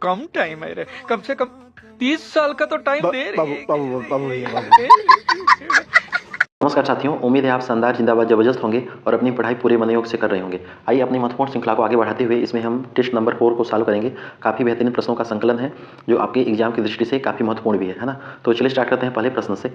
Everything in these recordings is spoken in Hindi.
कम टाइम है रे, कम से कम 30 साल का तो टाइम दे बाबू रे। बाबू बाबू भैया बाबू। नमस्कार साथियों, उम्मीद है आप शानदार जिंदाबाद जबरदस्त होंगे और अपनी पढ़ाई पूरे मनोयोग से कर रहे होंगे। आइए अपनी महत्वपूर्ण श्रृंखला को आगे बढ़ाते हुए इसमें हम टेस्ट नंबर 4 को सॉल्व करेंगे। काफ़ी बेहतरीन प्रश्नों का संकलन है जो आपके एग्जाम की दृष्टि से काफ़ी महत्वपूर्ण भी है ना। तो चलिए स्टार्ट करते हैं पहले प्रश्न से।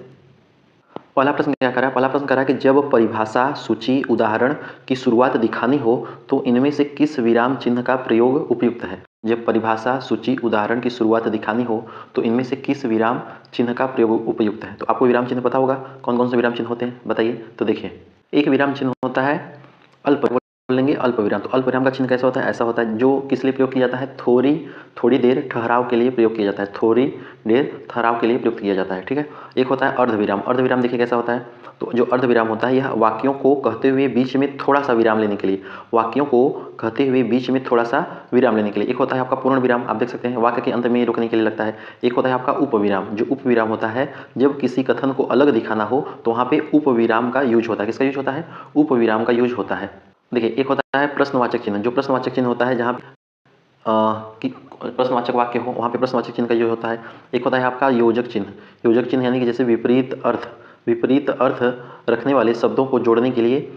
पहला प्रश्न क्या करा है? पहला प्रश्न करा है कि जब परिभाषा, सूची, उदाहरण की शुरुआत दिखानी हो तो इनमें से किस विराम चिन्ह का प्रयोग उपयुक्त है। जब परिभाषा, सूची, उदाहरण की शुरुआत दिखानी हो तो इनमें से किस विराम चिन्ह का प्रयोग उपयुक्त है। तो आपको विराम चिन्ह पता होगा, कौन कौन से विराम चिन्ह होते हैं बताइए। तो देखिए, एक विराम चिन्ह होता है अल्प, बोलेंगे अल्प विराम। तो अल्प विराम का चिन्ह कैसा होता है? ऐसा होता है जो किस लिए प्रयोग किया जाता है? थोड़ी देर ठहराव के लिए प्रयोग किया जाता है। थोड़ी देर ठहराव के लिए प्रयोग किया जाता है, ठीक है। एक होता है अर्धविराम। अर्धविराम देखिए कैसा होता है? तो जो अर्धविराम होता है यह वाक्यों को कहते हुए बीच में थोड़ा सा विराम लेने के लिए, वाक्यों को कहते हुए बीच में थोड़ा सा विराम लेने के लिए। एक होता है आपका पूर्ण विराम, आप देख सकते हैं वाक्य के अंत में रुकने के लिए लगता है। एक होता है आपका उपविराम। जो उपविराम होता है जब किसी कथन को अलग दिखाना हो तो वहाँ पे उपविराम का यूज होता है। किसका यूज होता है? उपविराम का यूज होता है। देखिए, एक होता है प्रश्नवाचक चिन्ह। जो प्रश्नवाचक चिन्ह होता है जहाँ कि प्रश्नवाचक वाक्य हो वहाँ पे प्रश्नवाचक चिन्ह का यूज होता है। एक होता है आपका योजक चिन्ह। योजक चिन्ह यानी कि जैसे विपरीत अर्थ रखने वाले शब्दों को जोड़ने के लिए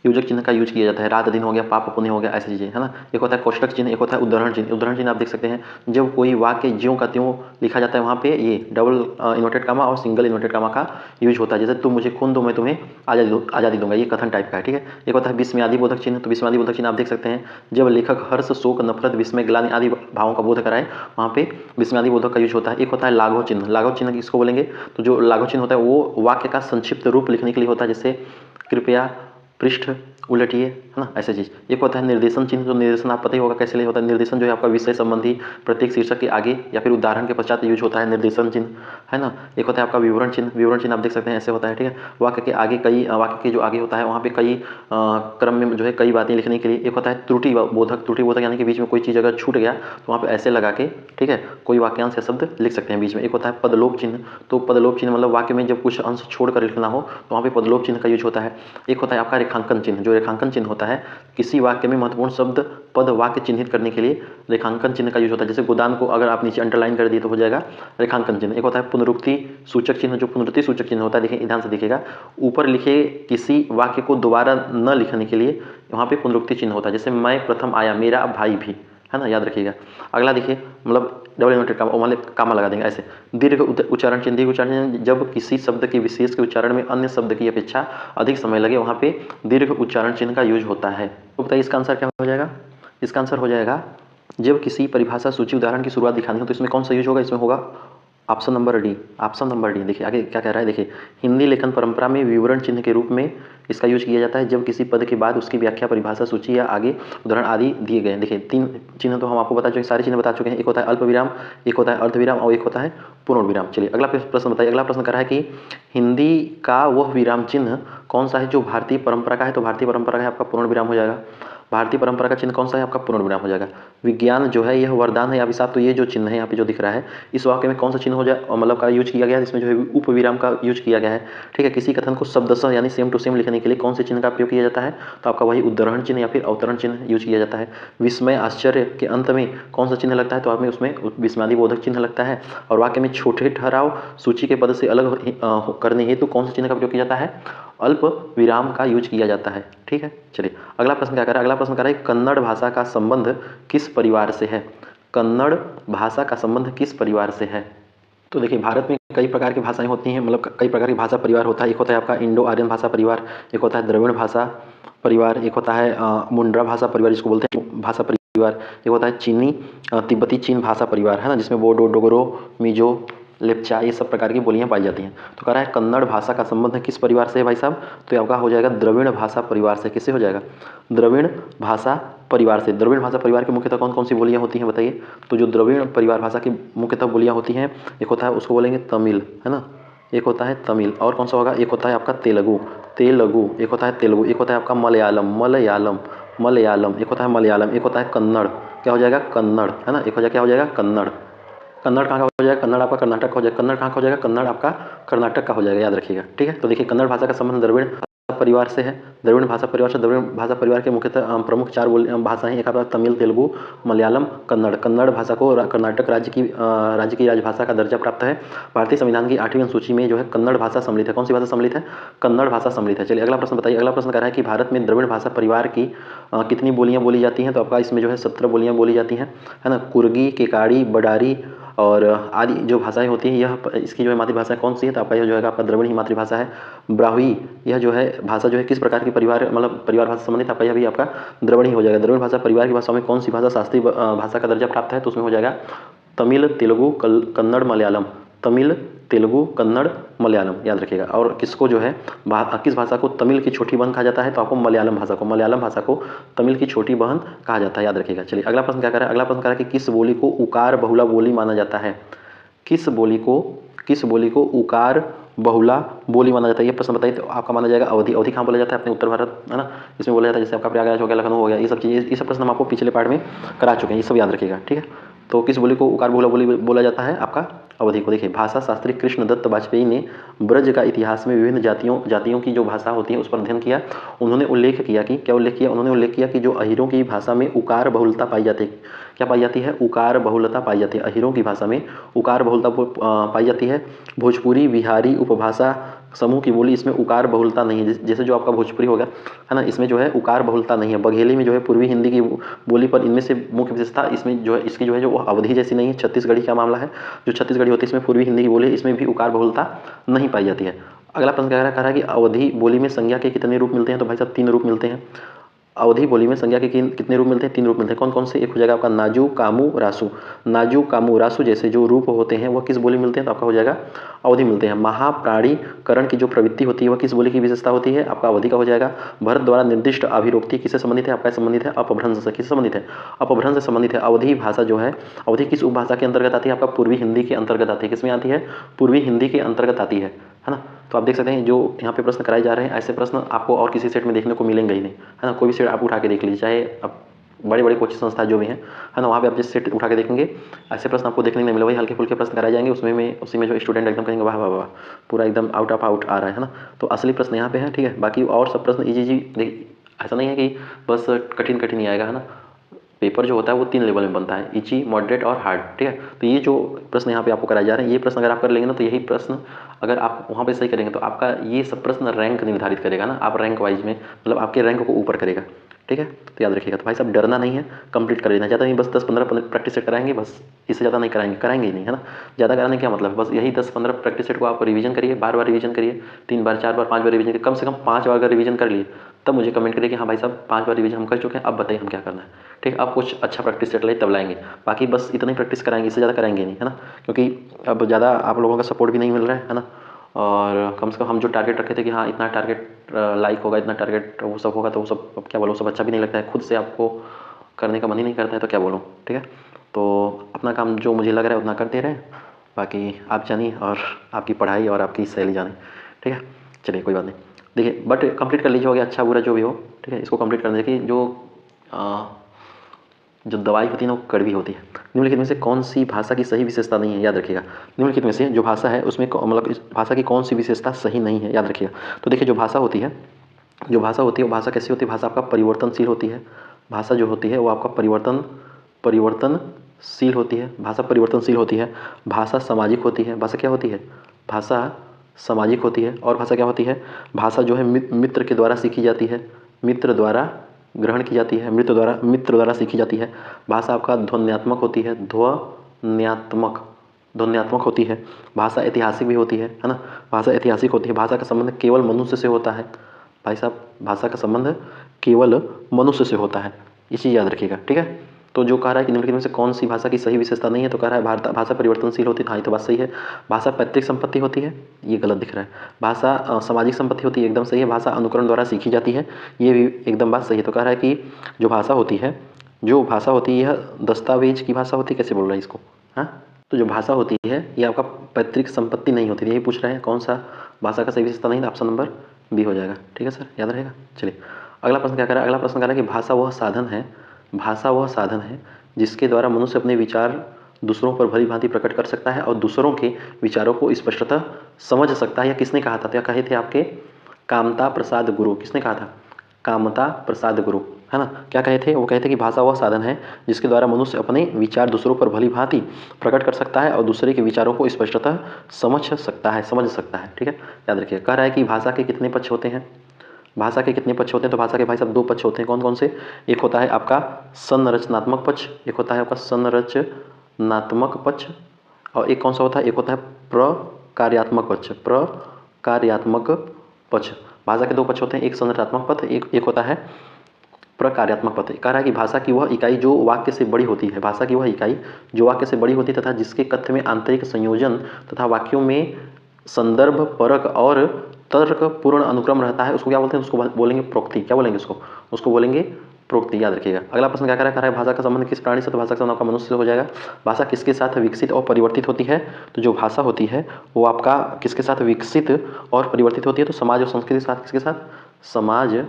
योजक चिन्ह का यूज किया जाता है। रात दिन हो गया, पाप पुण्य हो गया, ऐसी चीज़ें है ना। एक होता है कोष्टक चिन्ह, एक होता है उदाहरण चिन्ह। उदाहरण चिन्ह आप देख सकते हैं जब कोई वाक्य ज्यों का त्यों लिखा जाता है वहाँ पे ये डबल इन्वर्टेड कामा और सिंगल इन्वर्टेड कामा का यूज होता है। जैसे तुम मुझे खून दो मैं तुम्हें आज़ादी दूंगा, ये कथन टाइप का है, ठीक है। एक होता है विस्मयादि बोधक चिन्ह। तो विस्मयादि बोधक चिन्ह आप देख सकते हैं जब लेखक हर्ष, शोक, नफरत, विस्मय, ग्लानि आदि भावों का बोध कराए वहाँ पे विस्मयादि बोधक का यूज होता है। एक होता है लाघव चिन्ह। लाघव चिन्ह किसको बोलेंगे? तो जो लाघव चिन्ह होता है वो वाक्य का संक्षिप्त रूप लिखने के लिए होता है, जैसे कृपया पृष्ठ उलटिए, है ना, ऐसे चीज़। एक होता है निर्देशन चिन्ह। तो निर्देशन आप पता ही होगा कैसे लिए होता है। निर्देशन जो है आपका विषय संबंधी प्रत्येक शीर्षक के आगे या फिर उदाहरण के पश्चात यूज होता है निर्देशन चिन्ह, है ना। एक होता है आपका विवरण चिन्ह। विवरण चिन्ह आप देख सकते हैं ऐसे होता है, ठीक है। वाक्य के आगे कई वाक्य के जो आगे होता है वहाँ पे कई क्रम में जो है कई बातें लिखने के लिए। एक होता है त्रुटि बोधक। त्रुटि बोधक यानी कि बीच में कोई चीज़ अगर छूट गया तो वहाँ पे ऐसे लगा के, ठीक है, कोई वाक्यांश या शब्द लिख सकते हैं बीच में। एक होता है पदलोप चिन्ह। तो पदलोप चिन्ह मतलब वाक्य में जब कुछ अंश छोड़ कर लिखना हो तो वहाँ पे पदलोप चिन्ह का यूज होता है। एक होता है आपका रेखांकन चिन्ह। जो रेखांकन चिन्ह होता है किसी वाक्य में महत्वपूर्ण शब्द, पद, वाक्य चिन्हित करने के लिए रेखांकन चिन्ह का यूज होता है। जैसे गोदान को अगर आप नीचे अंडरलाइन कर दिए तो हो जाएगा रेखांकन चिन्ह। एक होता है पुनरुक्ति सूचक चिन्ह। जो पुनरुक्ति सूचक चिन्ह होता है देखिए ध्यान से देखिएगा, ऊपर लिखे किसी वाक्य को दोबारा न लिखने के लिए वहाँ पे पुनरुक्ति चिन्ह होता है। जैसे मैं प्रथम आया, मेरा भाई भी, है ना, याद रखिएगा। अगला देखिए, मतलब डबल इन्वर्टेड कामा, मतलब कामा लगा देंगे ऐसे। दीर्घ उच्चारण चिन्ह। दीर्घ उच्चारण चिन्ह जब किसी शब्द के विशेष के उच्चारण में अन्य शब्द की अपेक्षा अधिक समय लगे वहाँ पे दीर्घ उच्चारण चिन्ह का यूज होता है। तो बताइए इसका आंसर क्या हो जाएगा? इसका आंसर हो जाएगा जब किसी परिभाषा, सूची, उदाहरण की शुरुआत दिखानी हो तो इसमें कौन सा यूज होगा? इसमें होगा option number D. Option number D. देखिए आगे क्या कह रहा है, देखिए हिंदी लेखन परंपरा में विवरण चिन्ह के रूप में इसका यूज किया जाता है जब किसी पद के बाद उसकी व्याख्या, परिभाषा, सूची या आगे उदाहरण आदि दिए गए हैं। देखिए तीन चिन्ह तो हम आपको बता चुके हैं, सारे चिन्ह बता चुके हैं। एक होता है अल्प विराम, एक होता है अर्धविराम और एक होता है पूर्ण विराम। चलिए अगला प्रश्न बताइए। अगला प्रश्न कर रहा है कि हिंदी का वह विराम चिन्ह कौन सा है जो भारतीय परंपरा का है। तो भारतीय परंपरा का है आपका पूर्ण विराम हो जाएगा। भारतीय परंपरा का चिन्ह कौन सा है? आपका पूर्ण विराम हो जाएगा। विज्ञान जो है यह वरदान है या अभिशाप। तो ये जो चिन्ह है यहाँ पे जो दिख रहा है इस वाक्य में कौन सा चिन्ह हो जाए मतलब का यूज किया गया है? इसमें जो है उपविराम का यूज किया गया है, ठीक है। किसी कथन को शब्दशः यानी सेम टू सेम लिखने के लिए कौन से चिन्ह का प्रयोग किया जाता है? तो आपका वही उद्धरण चिन्ह या फिर अवतरण चिन्ह यूज किया जाता है। विस्मय, आश्चर्य के अंत में कौन सा चिन्ह लगता है? तो आपने उसमें विस्मयादि बोधक चिन्ह लगता है। और वाक्य में छोटे ठहराव सूची के पद से अलग करने हेतु कौन सा चिन्ह का प्रयोग किया जाता है? अल्प विराम का यूज किया जाता है, ठीक है। चलिए अगला प्रश्न क्या कर रहा है? अगला प्रश्न कर रहा है कन्नड़ भाषा का संबंध किस परिवार से है? कन्नड़ भाषा का संबंध किस परिवार से है? तो देखिए भारत में कई प्रकार की भाषाएं होती हैं, मतलब कई प्रकार की भाषा परिवार होता है। एक होता है आपका इंडो आर्यन भाषा परिवार, एक होता है द्रविड़ भाषा परिवार, एक होता है मुंड्रा भाषा परिवार जिसको बोलते हैं भाषा परिवार, एक होता है चीनी तिब्बती चीन भाषा परिवार, है ना, जिसमें बोडो, डोगरो, मिजो, लेप्चा ये सब प्रकार की बोलियां पाई जाती हैं। तो कह रहा है कन्नड़ भाषा का संबंध किस परिवार से है भाई साहब? तो ये आपका हो जाएगा द्रविड़ भाषा परिवार से। किससे हो जाएगा? द्रविड़ भाषा परिवार से। द्रविड़ भाषा परिवार की मुख्यतः कौन कौन सी बोलियां होती हैं बताइए? तो जो द्रविड़ परिवार भाषा की मुख्यतः बोलियां होती हैं, एक होता है उसको बोलेंगे तमिल, है ना, एक होता है तमिल, और कौन सा होगा? एक होता है आपका तेलुगु, एक होता है तेलुगु, एक होता है आपका मलयालम, एक होता है मलयालम, एक होता है कन्नड़। क्या हो जाएगा? कन्नड़, है ना। एक हो जाएगा क्या हो जाएगा? कन्नड़। कन्नड़ कहाँ का हो जाएगा? कन्नड़ आपका कर्नाटक का हो जाएगा। कन्नड़ कहाँ का हो जाएगा? कन्नड़ आपका कर्नाटक का हो जाएगा, याद रखिएगा, ठीक है। तो देखिए कन्नड़ भाषा का संबंध द्रविड़ परिवार से है, द्रविड़ भाषा परिवार से। द्रविड़ भाषा परिवार के मुख्यतः प्रमुख 4 भाषाएं, एक आपका तमिल, तेलुगु, मलयालम, कन्नड़। कन्नड़ भाषा को कर्नाटक राज्य की राजभाषा का दर्जा प्राप्त है। भारतीय संविधान की 8वीं अनुसूची में जो है कन्नड़ भाषा सम्मिलित है। कौन सी भाषा सम्मिलित है? कन्नड़ भाषा सम्मिलित है। चलिए अगला प्रश्न बताइए। अगला प्रश्न कह रहा है कि भारत में द्रविड़ भाषा परिवार की कितनी बोलियाँ बोली जाती हैं? तो आपका इसमें जो है 17 बोलियाँ बोली जाती हैं, है ना। कुर्गी, केकाड़ी, बडारी और आदि जो भाषाएं होती हैं, यह इसकी जो है मातृभाषा कौन सी है? तो आपका यह जो है आपका द्रविड़ ही मातृभाषा है। ब्राह्वी, यह जो है भाषा जो है किस प्रकार की परिवार परिवार भाषा संबंधित? आपका यह भी आपका द्रविड़ ही हो जाएगा। द्रविड़ भाषा परिवार की भाषाओं में कौन सी भाषा शास्त्रीय भाषा का दर्जा प्राप्त है? तो उसमें हो जाएगा तमिल, तेलुगु, कन्नड़, मलयालम। तमिल, तेलुगु, कन्नड़, मलयालम, याद रखिएगा। और किसको जो है किस भाषा को तमिल की छोटी बहन कहा जाता है? तो आपको मलयालम भाषा को तमिल की छोटी बहन कहा जाता है, याद रखिएगा। चलिए अगला प्रश्न क्या कर रहा है? अगला प्रश्न कर रहा है कि किस बोली को उकार बहुला बोली माना जाता है? किस बोली को उकार बहुला बोली माना जाता है? ये प्रश्न बताइए। तो आपका माना जाएगा अवधी। अवधी कहाँ बोला जाता है? अपने उत्तर भारत, है ना। इसमें बोला जाता है जैसे आपका प्रयागराज हो गया, लखनऊ हो गया, ये सब चीज़ें, ये सब प्रश्न हम आपको पिछले पार्ट में करा चुके हैं, ये सब याद रखिएगा, ठीक है। तो किस बोली को उकार बहुला बोली बोला जाता है? आपका अवधि को। देखिए भाषा शास्त्री कृष्ण दत्त वाजपेयी ने ब्रज का इतिहास में विभिन्न जातियों की जो भाषा होती है उस पर अध्ययन किया। उन्होंने उल्लेख किया कि क्या उल्लेख किया? उन्होंने उल्लेख किया कि जो अहीरों की भाषा में उकार बहुलता पाई जाती है। क्या पाई जाती है? उकार बहुलता पाई जाती है। अहीरों की भाषा में उकार बहुलता पाई जाती है। भोजपुरी बिहारी उपभाषा समूह की बोली, इसमें उकार बहुलता नहीं है। जैसे जो आपका भोजपुरी होगा, है ना, इसमें जो है उकार बहुलता नहीं है। बघेली में जो है पूर्वी हिंदी की बोली पर इनमें से मुख्य विशेषता इसमें जो है इसकी जो है जो अवधि जैसी नहीं है। छत्तीसगढ़ी का मामला है, जो छत्तीसगढ़ी होती है इसमें पूर्वी हिंदी की बोली है, इसमें भी उकार बहुलता नहीं पाई जाती है। अगला प्रश्न कह रहा है कि अवधि बोली में संज्ञा के कितने रूप मिलते हैं? तो भाई साहब 3 रूप मिलते हैं। अवधि बोली में संज्ञा के कितने रूप मिलते हैं? 3 रूप मिलते हैं। कौन कौन से? एक हो जाएगा आपका नाजू, कामू, रासू। नाजू, कामू, रासू जैसे जो रूप होते हैं वह किस बोली मिलते हैं? तो आपका हो जाएगा अवधि मिलते हैं। महाप्राणीकरण की जो प्रवृत्ति होती है वह किस बोली की विशेषता होती है? आपका अवधि का हो जाएगा। भरत द्वारा निर्दिष्ट अभिरोक्ति किससे संबंधित है? आपका संबंधित है अपभ्रंश से। किससे संबंधित है? अपभ्रंश से संबंधित है। अवधि भाषा जो है, अवधि किस उपभाषा के अंतर्गत आती है? आपका पूर्वी हिंदी के अंतर्गत आती है। किसमें आती है? पूर्वी हिंदी के अंतर्गत आती है ना। तो आप देख सकते हैं जो यहाँ पे प्रश्न कराए जा रहे हैं, ऐसे प्रश्न आपको और किसी सेट में देखने को मिलेंगे ही नहीं, है ना। कोई भी सेट आप उठा के देख लीजिए, चाहे अब बड़े बड़े कोचिंग संस्था जो भी हैं, है ना, वहाँ पे आप जिस सेट उठा के देखेंगे ऐसे प्रश्न आपको देखने नहीं मिले। वही हल्के फुल्के प्रश्न कराए जाएंगे, उसी में जो स्टूडेंट एकदम कहेंगे वाह वाह वाह, पूरा एकदम आउट ऑफ आउट आ रहा है ना। तो असली प्रश्न यहाँ पे है, ठीक है। बाकी और सब प्रश्न इजी ऐसा नहीं है कि बस कठिन कठिन ही आएगा, है ना। पेपर जो होता है वो 3 लेवल में बनता है, इजी, मॉडरेट और हार्ड, ठीक है। तो ये जो प्रश्न यहाँ पे आपको कराए जा रहे हैं, ये प्रश्न अगर आप कर लेंगे ना, तो यही प्रश्न अगर आप वहाँ पे सही करेंगे तो आपका ये सब प्रश्न रैंक निर्धारित करेगा ना। आप रैंक वाइज में मतलब आपके रैंक को ऊपर करेगा, ठीक है। तो याद रखिएगा। तो भाई साहब डरना नहीं है, कंप्लीट कर लेना। ज़्यादा नहीं, बस 10-15 प्रैक्टिस सेट कराएंगे, बस इससे ज़्यादा नहीं कराएंगे ही नहीं, है ना। ज़्यादा कराने क्या मतलब है? बस यही 10-15 प्रैक्टिस सेट को आप रिवीजन करिए, बार बार रिवीजन करिए, 3 बार 4 बार 5 बार रिवीजन करिए, कम से कम 5 बार अगर रिवीजन कर लिए तब मुझे कमेंट करिए कि हाँ भाई साहब 5 बार रिवीजन हम कर चुके हैं, अब बताइए हम क्या करना है, ठीक है। अब कुछ अच्छा प्रैक्टिस सेट लाइए तब लाएंगे, बाकी बस इतना ही प्रैक्टिस कराएंगे, इससे ज़्यादा कराएंगे नहीं, है ना। क्योंकि अब ज़्यादा आप लोगों का सपोर्ट भी नहीं मिल रहा है ना। और कम से कम हम जो टारगेट रखे थे कि हाँ इतना टारगेट लाइक होगा, इतना टारगेट वो सब होगा, तो वो सब अब क्या बोलो, सब अच्छा भी नहीं लगता है, खुद से आपको करने का मन ही नहीं करता है, तो क्या बोलूँ, ठीक है। तो अपना काम जो मुझे लग रहा है उतना करते रहें, बाकी आप जानिए और आपकी पढ़ाई और आपकी सैली जाने, ठीक है। चलिए कोई बात नहीं, देखिए बट कंप्लीट कर लीजिए, हो गया, अच्छा बुरा जो भी हो, ठीक है। इसको कंप्लीट करने देखिए जो दवाई होती है ना वो कड़वी होती है। निम्नलिखित में से कौन सी भाषा की सही विशेषता नहीं है? याद रखिएगा। निम्नलिखित में से जो भाषा है उसमें मतलब इस भाषा की कौन सी विशेषता सही नहीं है? याद रखिएगा। तो देखिए जो भाषा होती है वो भाषा कैसी होती है? भाषा आपका परिवर्तनशील होती है। भाषा जो होती है वो आपका परिवर्तनशील होती है। भाषा परिवर्तनशील होती है। भाषा सामाजिक होती है। भाषा क्या होती है? भाषा सामाजिक होती है। और भाषा क्या होती है? भाषा जो है मित्र के द्वारा सीखी जाती है, मित्र द्वारा ग्रहण की जाती है, मित्र द्वारा सीखी जाती है। भाषा आपका ध्वन्यात्मक होती है, ध्वन्यात्मक होती है। भाषा ऐतिहासिक भी होती है ना। भाषा ऐतिहासिक होती है। भाषा का संबंध केवल मनुष्य से होता है। भाई साहब भाषा का संबंध केवल मनुष्य से होता है, ये चीज़ याद रखिएगा, ठीक है। तो जो कह रहा है कि निम्नलिखित में से कौन सी भाषा की सही विशेषता नहीं है, तो कह रहा है भाषा परिवर्तनशील होती है। हाँ ये तो बात सही है। भाषा पैतृक संपत्ति होती है, ये गलत दिख रहा है। भाषा सामाजिक संपत्ति होती है, एकदम सही है। भाषा अनुकरण द्वारा सीखी जाती है, ये भी एकदम बात सही है। तो कह रहा है कि जो भाषा होती है यह दस्तावेज की भाषा होती है। कैसे बोल रहा है इसको? हाँ, तो जो भाषा होती है ये आपका पैतृक संपत्ति नहीं होती। यही पूछ रहे हैं कौन सा भाषा का सही विशेषता नहीं, ऑप्शन नंबर बी हो जाएगा, ठीक है सर, याद रहेगा। चलिए अगला प्रश्न क्या कह रहा है? अगला प्रश्न कह रहा है कि भाषा वह साधन है जिसके द्वारा मनुष्य अपने विचार दूसरों पर भली भांति प्रकट कर सकता है और दूसरों के विचारों को स्पष्टतः समझ सकता है। या किसने कहा था? तो कहे थे आपके कामता प्रसाद गुरु, किसने कहा था? कामता प्रसाद गुरु, है ना। क्या कहे थे? वो कहे थे कि भाषा वह साधन है जिसके द्वारा मनुष्य अपने विचार दूसरों पर भली भांति प्रकट कर सकता है और दूसरे के विचारों को स्पष्टतः समझ सकता है। ठीक है, याद रखिए। कह रहा है कि भाषा के कितने पक्ष होते हैं? भाषा के कितने पक्ष होते हैं? तो भाषा के भाई साहब 2 पक्ष होते हैं। कौन कौन से? एक होता है आपका संरचनात्मक पक्ष, एक होता है आपका संरचनात्मक पक्ष, और एक कौन सा होता है? एक होता है प्रकार्यात्मक पक्ष। प्रकार्यात्मक पक्ष। भाषा के 2 पक्ष होते हैं, एक संरचनात्मक पक्ष, एक होता है प्रकार्यात्मक पक्ष। कह रहा है कि भाषा की वह इकाई जो वाक्य से बड़ी होती है, भाषा की वह इकाई जो वाक्य से बड़ी होती है तथा जिसके कथ्य में आंतरिक संयोजन तथा वाक्यों में संदर्भ परक और तर्क पूर्ण अनुक्रम रहता है, उसको क्या बोलते हैं? उसको बोलेंगे प्रोक्ति। क्या बोलेंगे उसको? उसको बोलेंगे प्रोक्ति। याद रखिएगा। अगला प्रश्न क्या कह रहा है? भाषा का संबंध किस प्राणी से? तो भाषा का संबंध आपका मनुष्य से हो जाएगा। भाषा किसके साथ विकसित और परिवर्तित होती है? तो जो भाषा होती है वो आपका किसके साथ विकसित और परिवर्तित होती है? तो समाज और संस्कृति के साथ। किसके साथ? समाज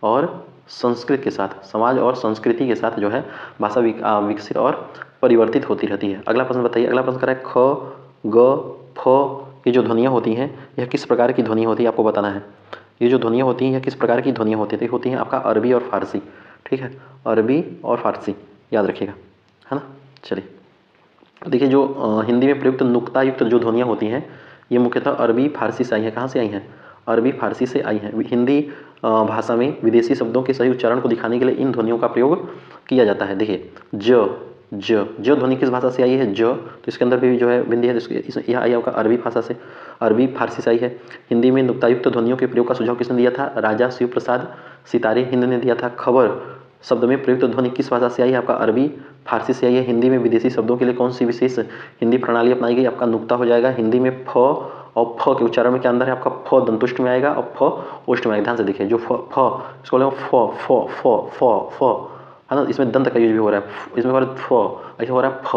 और संस्कृत के साथ। समाज और संस्कृति के साथ जो है भाषा विकसित और परिवर्तित होती रहती है। अगला प्रश्न बताइए। अगला प्रश्न कह रहा है ख, ग, फ ये जो ध्वनियाँ होती हैं यह किस प्रकार की ध्वनि होती है? आपको बताना है। ये जो ध्वनियाँ होती हैं यह किस प्रकार की ध्वनियाँ होती है? तो होती हैं आपका अरबी और फारसी। ठीक है, अरबी और फारसी, याद रखिएगा, है ना। चलिए देखिए, जो हिंदी में प्रयुक्त नुक्तायुक्त जो ध्वनियाँ होती हैं ये मुख्यतः अरबी फारसी से आई हैं। कहाँ से आई हैं? अरबी फारसी से आई हैं। हिंदी भाषा में विदेशी शब्दों के सही उच्चारण को दिखाने के लिए इन ध्वनियों का प्रयोग किया जाता है। देखिए ज ध्वनि किस भाषा से आई है? ज, तो इसके अंदर भी जो है बिंदी है, तो यह आई आपका अरबी भाषा से, अरबी फारसी से आई है। हिंदी में नुक्तायुक्त ध्वनियों के प्रयोग का सुझाव किसने दिया था? राजा शिव प्रसाद सितारे हिंद ने दिया था। खबर शब्द में प्रयुक्त ध्वनि किस भाषा से आई है? आपका अरबी फारसी से आई है। हिंदी में विदेशी शब्दों के लिए कौन सी विशेष हिंदी प्रणाली अपनाई गई? आपका नुक्ता हो जाएगा। हिंदी में फ और फ के उच्चारण में क्या अंदर है? आपका फ दंतुष्ट में आएगा और फ ओष्ठ में आएगा। ध्यान से देखिए, जो फ इसको बोलेंगे फ, है ना। इसमें दंत का यूज भी हो रहा है। इसमें हो रहा है फ, ऐसे हो रहा है फ,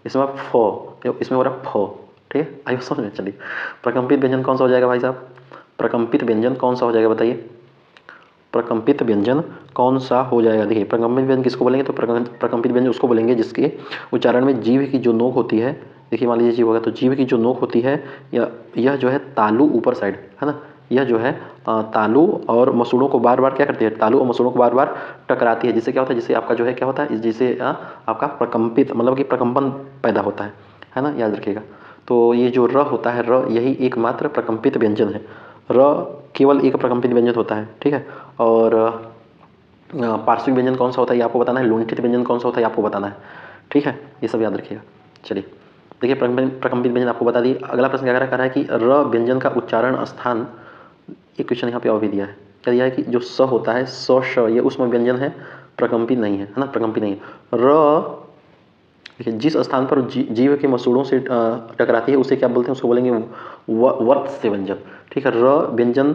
इसमें फ, इसमें हो रहा है फ। ठीक है, आइए समझ में। चलिए, प्रकम्पित व्यंजन कौन सा हो जाएगा भाई साहब? प्रकम्पित व्यंजन कौन सा हो जाएगा बताइए? प्रकम्पित व्यंजन कौन सा हो जाएगा? देखिए, प्रकम्पित व्यंजन किसको बोलेंगे? तो प्रकम्पित व्यंजन उसको बोलेंगे जिसके उच्चारण में जीभ की जो नोक होती है, देखिए मान लीजिए जीभ होगा, तो जीभ की जो नोक होती है यह जो है तालू ऊपर साइड, है ना, यह जो है तालू और मसूड़ों को बार बार क्या करती है? तालू और मसूड़ों को बार बार टकराती है, जिससे क्या होता है? जिससे आपका जो है क्या होता है? जिससे आपका प्रकम्पित मतलब कि प्रकम्पन पैदा होता है ना, याद रखिएगा। तो ये जो र होता है, र यही एकमात्र प्रकम्पित व्यंजन है। र केवल एक प्रकम्पित व्यंजन होता है। ठीक है, और पार्श्विक व्यंजन कौन सा होता है ये आपको बताना है। लुंठित व्यंजन कौन सा होता है ये आपको बताना है। ठीक है, ये सब याद रखिएगा। चलिए देखिए, प्रकम्पित व्यंजन आपको बता दिए। अगला प्रश्न क्या कह रहा है कि र व्यंजन का उच्चारण स्थान, एक क्वेश्चन यहाँ पे और भी दिया है। क्या दिया है कि जो स होता है, स श, ये उसमें व्यंजन है, प्रकम्पित नहीं है, है ना, प्रकम्पित नहीं है। र देखिए, जिस स्थान पर जीव के मसूड़ों से टकराती है उसे क्या बोलते हैं? उसको बोलेंगे वर्त्स्य व्यंजन। ठीक है, र व्यंजन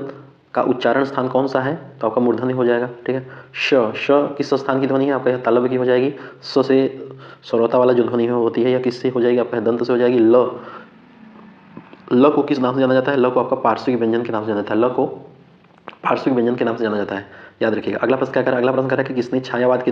का उच्चारण स्थान कौन सा है? तो आपका मूर्धन्य हो जाएगा। ठीक है, श किस स्थान की ध्वनि है? आपका यह तालव्य की हो जाएगी। स से सरोता वाला जो ध्वनि होती है यह किससे हो जाएगी? आपका दंत से हो जाएगी। ल को किस नाम से जाना जाता है? ल को आपका पार्श्विक व्यंजन के नाम से जाना जाता है। ल को पार्श्विक व्यंजन के नाम से जाना जाता है, याद रखिएगा। अगला प्रश्न क्या कर रहा है? अगला प्रश्न कर रहा है कि किसने छायावाद के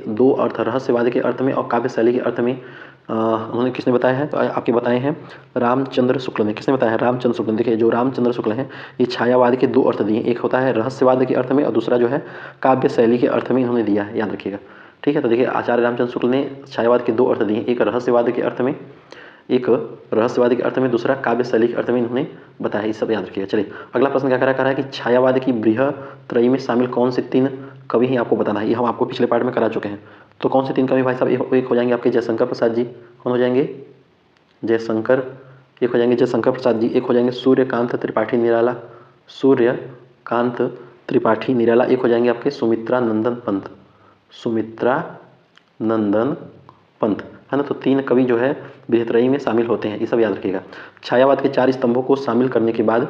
2 अर्थ, रहस्यवाद के अर्थ में और काव्य शैली के अर्थ में उन्होंने किसने बताया है? तो आपके बताए हैं रामचंद्र शुक्ल ने। किसने बताया है? रामचंद्र शुक्ल ने। देखिए, जो रामचंद्र शुक्ल हैं ये छायावाद के 2 अर्थ दिए। एक होता है रहस्यवाद के अर्थ में और दूसरा जो है काव्य शैली के अर्थ में इन्होंने दिया है, याद रखिएगा। ठीक है, तो देखिए आचार्य रामचंद्र शुक्ल ने छायावाद के 2 अर्थ दिए, एक रहस्यवाद के अर्थ में, दूसरा काव्य शैली के अर्थ में इन्होंने बताया। ये सब याद रखिएगा। चलिए अगला प्रश्न क्या कह रहा है कि छायावाद की बृहत्रयी में शामिल कौन से 3 कवि ही आपको बताना है। ये हम आपको पिछले पार्ट में करा चुके हैं। तो कौन से 3 कवि भाई साहब? एक हो जाएंगे आपके जयशंकर प्रसाद जी। कौन हो जाएंगे? जयशंकर। एक हो जाएंगे जयशंकर प्रसाद जी। एक हो जाएंगे सूर्यकांत त्रिपाठी निराला। एक हो जाएंगे आपके सुमित्रा नंदन पंत, है ना। तो 3 कवि जो है बृहत्रयी में शामिल होते हैं, ये सब याद रखिएगा। छायावाद के 4 स्तंभों को शामिल करने के बाद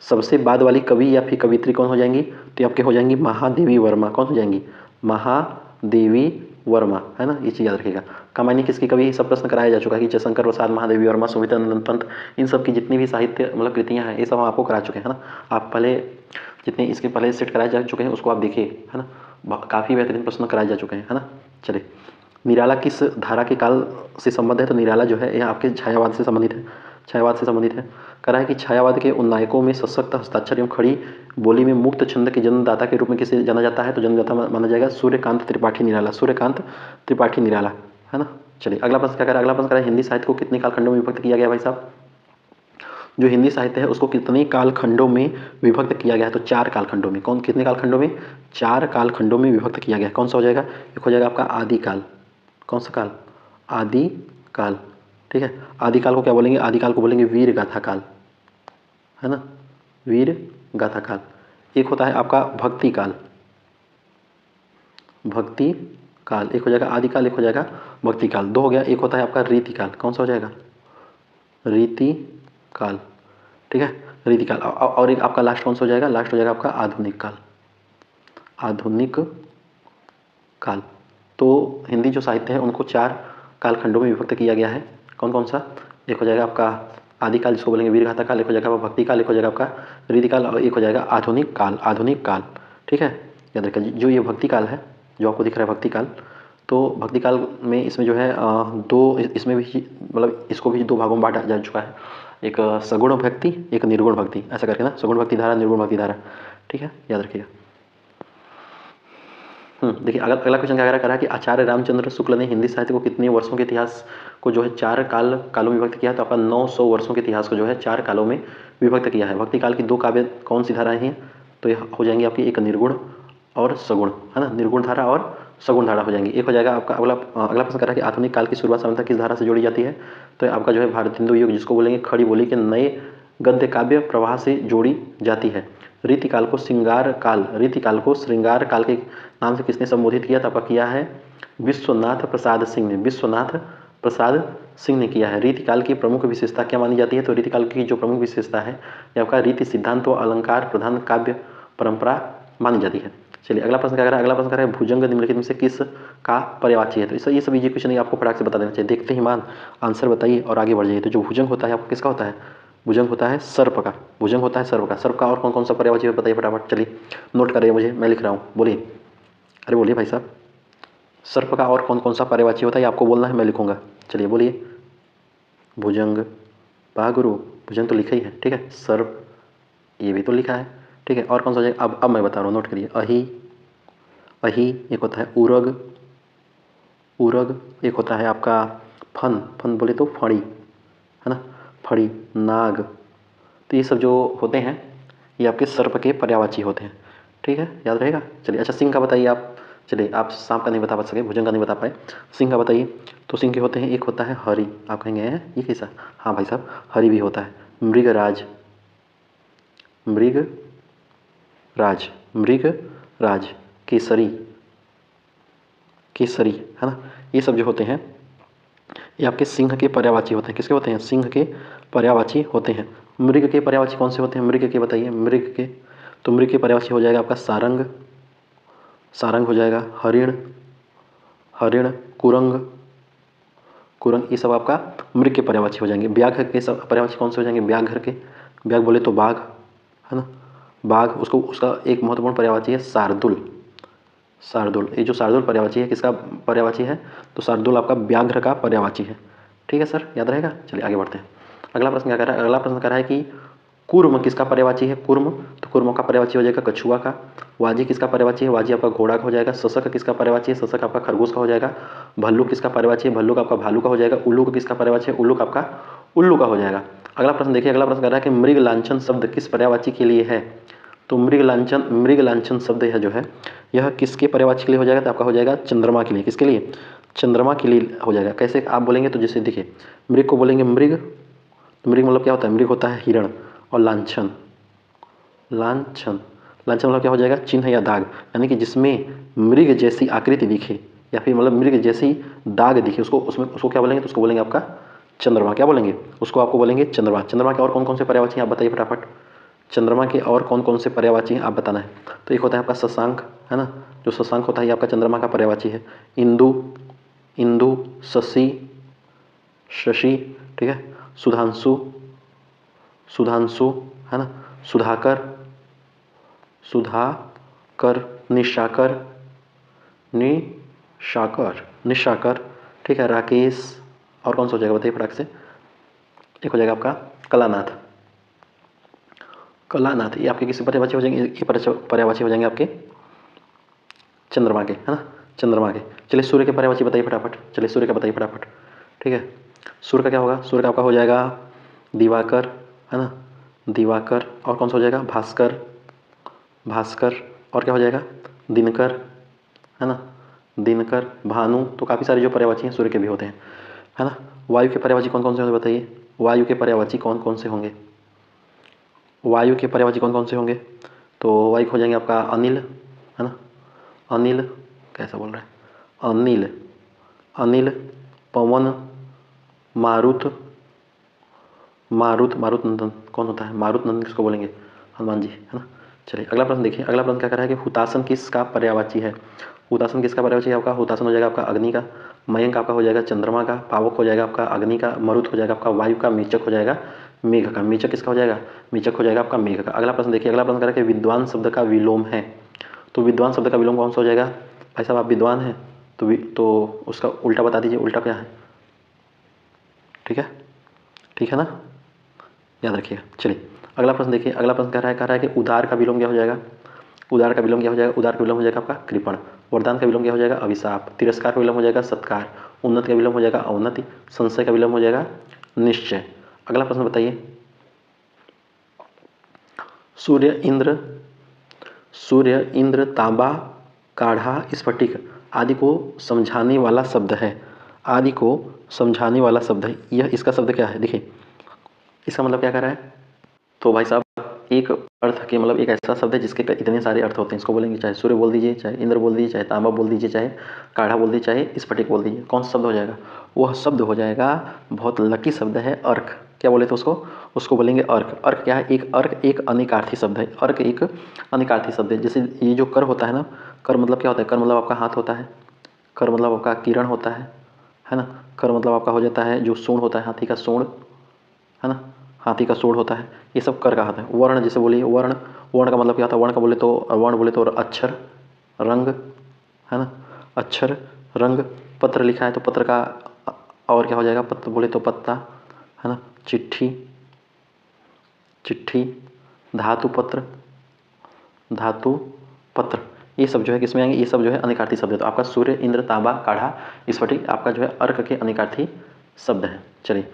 सबसे बाद वाली कवि या फिर कवित्री कौन हो जाएंगी? तो आपके हो जाएंगी महादेवी वर्मा। कौन हो जाएंगी? महादेवी वर्मा, है ना, ये चीज़ याद रखिएगा। कामायनी किसकी कवि? सब प्रश्न कराया जा चुका है कि जयशंकर प्रसाद, महादेवी वर्मा, सुमित्रा नंदन पंत, इन सब की जितनी भी साहित्य मतलब कृतियाँ हैं ये सब हम आपको करा चुके हैं, है ना। आप पहले जितने इसके पहले सेट कराए जा चुके हैं उसको आप देखिए, है ना, काफ़ी बेहतरीन प्रश्न कराए जा चुके हैं, है ना। चलिए, निराला किस धारा के काल से संबंध है? तो निराला जो है यह आपके छायावाद से संबंधित है। कह रहा है कि छायावाद के उन नायकों में सशक्त हस्ताक्षर एवं खड़ी बोली में मुक्त छंद के जन्मदाता के रूप में किसे जाना जाता है? तो जन्मदाता माना जाएगा सूर्यकांत त्रिपाठी निराला, सूर्यकांत त्रिपाठी निराला, है ना। चलिए अगला प्रश्न क्या कह रहा है? अगला प्रश्न कह रहा है हिंदी साहित्य को कितने कालखंडों में विभक्त किया गया भाई साहब? जो हिंदी साहित्य है उसको कितने कालखंडों में विभक्त किया गया है? तो 4 कालखंडों में। कौन कितने कालखंडों में? 4 कालखंडों में विभक्त किया गया है। कौन सा हो जाएगा? एक हो जाएगा आपका आदिकाल। कौन सा काल? आदिकाल, ठीक है। आदिकाल को क्या बोलेंगे? आदिकाल को बोलेंगे वीर गाथा काल, है ना, वीर गाथा काल। एक होता है आपका भक्ति काल, भक्ति काल एक हो जाएगा आदिकाल, एक हो जाएगा भक्ति काल, 2 हो गया। एक होता है आपका रीति काल। कौन सा हो जाएगा? रीति काल, ठीक है, रीति काल। और एक आपका लास्ट कौन सा हो जाएगा? लास्ट हो जाएगा आपका आधुनिक काल, आधुनिक काल। तो हिंदी जो साहित्य है उनको 4 कालखंडों में विभक्त किया गया है। कौन कौन सा? एक हो जाएगा आपका आदिकाल जिसको बोलेंगे वीरगाथा काल, एक हो जाएगा भक्ति काल, एक हो जाएगा आपका रीति काल, और एक हो जाएगा आधुनिक काल, आधुनिक काल, ठीक है। याद रखिए जो ये भक्ति काल है जो आपको दिख रहा है भक्ति काल, तो भक्ति काल में इसमें जो है 2 इसमें भी मतलब इसको भी 2 भागों में बांटा जा चुका है। एक सगुण भक्ति, एक निर्गुण भक्ति, ऐसा करके ना, सगुण भक्ति धारा, निर्गुण भक्ति धारा, ठीक है, याद रखिएगा। देखिए अगला क्वेश्चन क्या कह रहा है कि आचार्य रामचंद्र शुक्ल ने हिंदी साहित्य को कितने वर्षों के इतिहास को जो है 4 कालों में विभक्त किया है? तो आपका 900 वर्षों के इतिहास को जो है 4 कालों में विभक्त किया है। भक्ति काल की 2 काव्य कौन सी धाराएं हैं? तो ये हो जाएंगी आपकी एक निर्गुण और सगुण, है ना, निर्गुण धारा और सगुण धारा हो जाएंगी। एक हो जाएगा आपका अगला प्रश्न कर रहा है कि आधुनिक काल की शुरुआत सामान्यतः किस धारा से जोड़ी जाती है? तो आपका जो है भारतेंदु युग जिसको बोलेंगे खड़ी बोली के नए गद्य काव्य प्रवाह से जोड़ी जाती है। रीति काल को श्रृंगार काल, रीति काल को श्रृंगार काल के नाम से किसने संबोधित किया? तो आपका किया है विश्वनाथ प्रसाद सिंह ने, विश्वनाथ प्रसाद सिंह ने किया है। रीति काल की प्रमुख विशेषता क्या मानी जाती है? तो रीति काल की जो प्रमुख विशेषता है ये आपका रीति सिद्धांत व अलंकार प्रधान काव्य परंपरा मानी जाती है। चलिए अगला प्रश्न क्या कर रहा है? अगला प्रश्न कर रहा है भुजंग निम्नलिखित में से किस का पर्यायवाची है? तो ये सब ये क्वेश्चन आपको फटाक से बता देना चाहिए। देखते ही मान आंसर बताइए और आगे बढ़ जाइए। तो जो भुजंग होता है आपको किसका होता है? भुजंग होता है सर्प का, भुजंग होता है सर्प का। सर्प का और कौन कौन सा पर्यायवाची है बताइए फटाफट। चलिए नोट करिए मुझे, मैं लिख रहा हूँ, बोलिए, अरे बोलिए भाई साहब। सर्प का और कौन कौन सा पर्यायवाची होता है आपको बोलना है, मैं लिखूंगा। चलिए बोलिए। भुजंग, वाह गुरु, भुजंग तो लिखा ही है, ठीक है। सर्प ये भी तो लिखा है, ठीक है। और कौन सा हो जाएगा? अब मैं बता रहा हूँ, नोट करिए। अही, अही एक होता है उरग, उरग एक होता है आपका फन, फन बोले तो फड़ी, है ना, फड़ी, नाग। तो ये सब जो होते हैं ये आपके सर्प के पर्यायवाची होते हैं, ठीक है, याद रहेगा। चलिए अच्छा सिंह का बताइए आप। चलिए आप सांप का नहीं बता सके, भुजंग का नहीं बता पाए, सिंह का बताइए। तो सिंह के होते हैं, एक होता है हरि, आप कहेंगे हैं ये कैसा? हाँ भाई साहब हरि भी होता है। मृगराज, मृग राज, मृग राज, केसरी, केसरी, है ना, ये सब जो होते हैं ये आपके सिंह के पर्यायवाची होते हैं। किसके होते हैं? सिंह के पर्यायवाची होते हैं। मृग के पर्यायवाची कौन से होते हैं? मृग के बताइए, मृग के। तो मृग के पर्यायवाची हो जाएगा आपका सारंग, सारंग हो जाएगा, हरिण, हरिण, कुरंग, कुरंग, ये सब आपका मृग के पर्यायवाची हो जाएंगे। व्याघ्र के सब पर्यायवाची कौन से हो जाएंगे? व्याघ्र के, व्याघ्र बोले तो बाघ, है ना, बाघ। उसको उसका एक महत्वपूर्ण पर्यायवाची है शार्दुल, शार्दुल। ये जो शार्दुल पर्यायवाची है किसका पर्यायवाची है? तो शार्दुल आपका व्याघ्र का पर्यायवाची है, ठीक है सर, याद रहेगा। चलिए आगे बढ़ते हैं। अगला प्रश्न क्या कर रहा है? अगला प्रश्न कर रहा है कि कूर्म किसका पर्यायवाची है? कूर्म, तो कूर्म का पर्यायवाची हो जाएगा कछुआ का। वाजी किसका पर्यायवाची है? वाजी आपका घोड़ा का हो जाएगा। शशक किसका पर्यायवाची है? शशक आपका खरगोश का हो जाएगा। भल्लुक किसका पर्यायवाची है? भल्लुक आपका भालू का हो जाएगा। उल्लूक किसका पर्यायवाची है? उल्लूक आपका उल्लू का हो जाएगा। अगला प्रश्न देखिए, अगला प्रश्न कर रहा है कि मृग लांछन शब्द किस पर्यायवाची के लिए है? तो मृग लांछन, मृग लांछन शब्द यह जो है यह किसके पर्यायवाची के लिए हो जाएगा? तो आपका हो जाएगा चंद्रमा के लिए। किसके लिए? चंद्रमा के लिए हो जाएगा। कैसे आप बोलेंगे? तो जैसे देखिए मृग को बोलेंगे मृग, तो मृग मतलब क्या होता है? मृग होता है हिरण। और लांछन, लांछन, लांछन मतलब क्या हो जाएगा? चिन्ह या दाग, यानी कि जिसमें मृग जैसी आकृति दिखे या फिर मतलब मृग जैसी दाग दिखे उसको, उसमें उसको क्या बोलेंगे? तो उसको बोलेंगे आपका चंद्रमा। क्या बोलेंगे उसको? आपको बोलेंगे चंद्रमा। चंद्रमा के और कौन कौन से पर्यायवाची हैं आप बताइए फटाफट। चंद्रमा के और कौन कौन से पर्यायवाची हैं आप बताना है। तो एक होता है आपका शशांक, है ना, जो शशांक होता है ये आपका चंद्रमा का पर्यायवाची है। इंदु, इंदु, शशि, शशि, ठीक है। सुधांशु, सुधांशु, है ना। सुधाकर, सुधाकर, निशाकर, निशाकर, निशाकर, ठीक है। राकेश, और कौन सा हो जाएगा बताइए फटाक से। एक हो जाएगा आपका कलानाथ, कलानाथ, ये आपके किसी पर्यायवाची हो जाएंगे, ये पर्यायवाची हो जाएंगे आपके चंद्रमा के, है ना, चंद्रमा के। चलिए सूर्य के पर्यायवाची बताइए फटाफट, चलिए सूर्य का बताइए फटाफट। ठीक है, सूर्य का क्या होगा? सूर्य का आपका हो जाएगा दिवाकर, है ना, दिवाकर। और कौन सा हो जाएगा? भास्कर, भास्कर। और क्या हो जाएगा? दिनकर, है ना, दिनकर, भानु। तो काफ़ी सारे जो पर्यायवाची हैं सूर्य के भी होते हैं, है ना। वायु के पर्यायवाची कौन कौन से होंगे बताइए? वायु के पर्यायवाची कौन कौन से होंगे? वायु के पर्यायवाची कौन कौन से होंगे? तो वायु हो जाएंगे आपका अनिल, है ना, अनिल, कैसा बोल रहा है, अनिल, अनिल, पवन, मारुत, मारुत, मारुत नंदन कौन होता है? मारुत नंदन किसको बोलेंगे? हनुमान जी, है ना। चलिए अगला प्रश्न देखिए, अगला प्रश्न क्या कर रहा है कि हुतासन किसका पर्यायवाची है? हुतासन किसका पर्यायवाची है आपका? हुतासन हो जाएगा आपका अग्नि का, मयंक आपका हो जाएगा चंद्रमा का, पावक हो जाएगा आपका अग्नि का, मरुत हो जाएगा आपका वायु का, मेचक हो जाएगा मेघ का। मेचक किसका हो जाएगा? मेचक हो जाएगा आपका मेघ का। अगला प्रश्न देखिए, अगला प्रश्न कर रहा है कि विद्वान शब्द का विलोम है। तो विद्वान शब्द का विलोम कौन सा हो जाएगा? भाई साहब आप विद्वान हैं तो उसका उल्टा बता दीजिए, उल्टा क्या है? ठीक है, ठीक है ना, याद रखिएगा। चलिए अगला प्रश्न देखिए, अगला प्रश्न कह रहा है कि उदार का विलोम क्या हो जाएगा? उदार का विलोम क्या हो जाएगा? उदार का विलोम हो जाएगा आपका कृपण। वरदान का विलोम क्या हो जाएगा? अभिशाप। तिरस्कार का विलोम हो जाएगा सत्कार। उन्नति का विलोम हो जाएगा अवनति। संशय का विलोम हो जाएगा निश्चय। अगला प्रश्न बताइए, सूर्य इंद्र तांबा काढ़ा स्फटिक आदि को समझाने वाला शब्द है, आदि को समझाने वाला शब्द है। यह इसका शब्द क्या है? देखिए इसका मतलब क्या कर रहा है? तो भाई साहब एक अर्थ के मतलब एक ऐसा शब्द है जिसके इतने सारे अर्थ होते हैं, इसको बोलेंगे चाहे सूर्य बोल दीजिए, चाहे इंद्र बोल दीजिए, चाहे तांबा बोल दीजिए, चाहे काढ़ा बोल दीजिए, चाहे स्फटिक बोल दीजिए। कौन सा शब्द हो जाएगा? वह शब्द हो जाएगा, बहुत लकी शब्द है, अर्क। क्या बोले थे उसको बोलेंगे अर्क। अर्क क्या है? एक अर्क एक अनिकार्थी शब्द है, अर्क एक अनिकार्थी शब्द है। जैसे ये जो कर होता है ना, कर मतलब क्या होता है? कर मतलब आपका हाथ होता है, कर मतलब आपका किरण होता है ना। कर मतलब आपका हो जाता है जो सूंड होता है, हाथी का सूंड, है ना, हाथी का सूंड होता है, ये सब कर का हाथ है। वर्ण जैसे बोलिए, वर्ण, वर्ण का मतलब क्या होता है? वर्ण का बोले तो वर्ण बोले तो अक्षर, रंग, है ना, अक्षर, रंग। पत्र लिखा है तो पत्र का और क्या हो जाएगा? पत्र बोले तो पत्ता, है ना, चिट्ठी, चिट्ठी, धातु पत्र, धातु पत्र। ये सब जो है किसमें आएंगे? ये सब जो है अनिकार्थी शब्द है। तो आपका सूर्य इंद्र तांबा काढ़ा स्फटिक आपका जो है अर्क के अनिकार्थी शब्द है। चलिए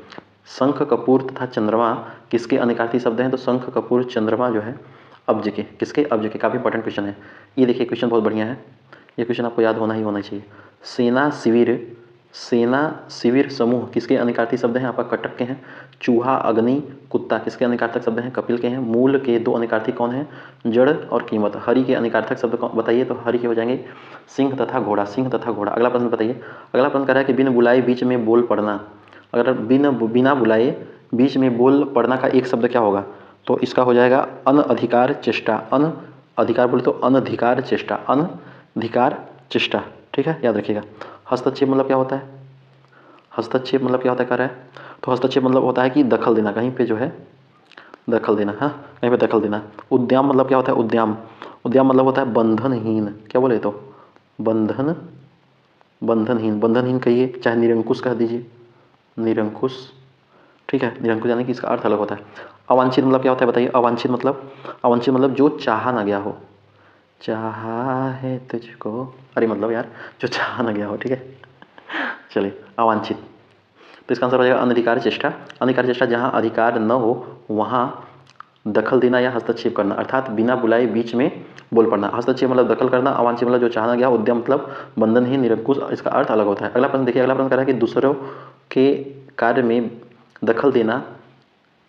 शंख कपूर तथा चंद्रमा किसके अनिकार्थी शब्द हैं? तो शंख कपूर चंद्रमा जो है अब्ज के, किसके? अब्ज के। काफ़ी इंपॉर्टेंट क्वेश्चन है ये, देखिए क्वेश्चन बहुत बढ़िया है, ये क्वेश्चन आपको याद होना ही होना चाहिए। सेना शिविर, सेना शिविर समूह किसके अनिकार्थी शब्द हैं? आपका कटक के हैं। चूहा अग्नि कुत्ता किसके अनिकार्थक शब्द हैं? कपिल के हैं। मूल के दो अनिकार्थी कौन हैं? जड़ और कीमत। हरि के अनिकार्थक शब्द बताइए, तो हरि के हो जाएंगे सिंह तथा घोड़ा, सिंह तथा घोड़ा। अगला प्रश्न बताइए, अगला प्रश्न कह रहा है कि बिन बुलाए बीच में बोल पड़ना। अगर बिना बुलाए बीच में बोल पड़ना का एक शब्द क्या होगा? तो इसका हो जाएगा अनधिकार चेष्टा। अनधिकार बोले तो अनधिकार चेष्टा, अनधिकार चेष्टा। ठीक है, याद रखिएगा। हस्तक्षेप मतलब क्या होता है? हस्तक्षेप मतलब क्या होता है कह रहा है? तो हस्तक्षेप मतलब होता है कि दखल देना, कहीं पे जो है दखल देना, हाँ कहीं पे दखल देना। उद्यम मतलब क्या होता है? उद्यम, उद्यम मतलब होता है बंधनहीन। क्या बोले? तो बंधनहीन, बंधनहीन कहिए, चाहे निरंकुश कह दीजिए, निरंकुश। ठीक है, निरंकुश यानी कि इसका अर्थ अलग होता है। अवांछित मतलब क्या होता है बताइए? अवांछित मतलब जो चाहा ना गया हो, चाहा है तुझको, अरे मतलब यार जो चाहा ना गया हो। ठीक है, चलिए अवांछित, तो इसका आंसर हो जाएगा अनधिकार चेष्टा। अनधिकार चेष्टा जहाँ अधिकार न हो वहाँ दखल देना या हस्तक्षेप करना, अर्थात बिना बुलाए बीच में बोल पड़ना। हस्तक्षेप मतलब दखल करना, अवांछित मतलब जो चाहना गया, उद्यम मतलब बंधन ही, निरंकुश इसका अर्थ अलग होता है। अगला प्रश्न देखिए, अगला प्रश्न कह रहा है कि दूसरों के कार्य में दखल देना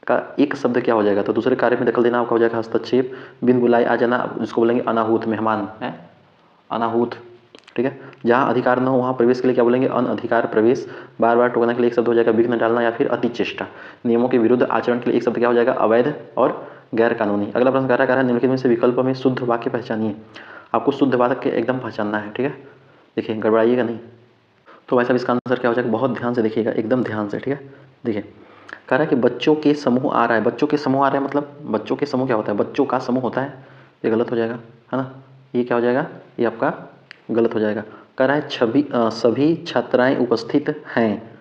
का एक शब्द क्या हो जाएगा? तो दूसरे कार्य में दखल देना आपका हो जाएगा हस्तक्षेप। बिन बुलाए आ जाना जिसको बोलेंगे अनाहूत, मेहमान है, अनाहूत। ठीक है, जहाँ अधिकार न हो वहाँ प्रवेश के लिए क्या बोलेंगे? अनधिकार प्रवेश। बार बार टोकने के लिए एक शब्द हो जाएगा विघ्न डालना या फिर अति चेष्टा। नियमों के विरुद्ध आचरण के लिए एक शब्द क्या हो जाएगा? अवैध और गैर कानूनी। अगला प्रश्न कह रहा है निम्नलिखित में से विकल्प में शुद्ध वाक्य पहचानिए। आपको शुद्ध वाक्य एकदम पहचानना है। ठीक है, देखिए गड़बड़ाइएगा नहीं। तो भाई साहब इसका आंसर क्या हो जाएगा? बहुत ध्यान से देखिएगा, एकदम ध्यान से। ठीक है, देखिए कह रहा है कि बच्चों के समूह आ रहा है। बच्चों के समूह आ रहा है मतलब बच्चों के समूह क्या होता है? बच्चों का समूह होता है, ये गलत हो जाएगा, है ना। ये क्या हो जाएगा? ये आपका गलत हो जाएगा। कह रहा है सभी छात्राएं उपस्थित हैं,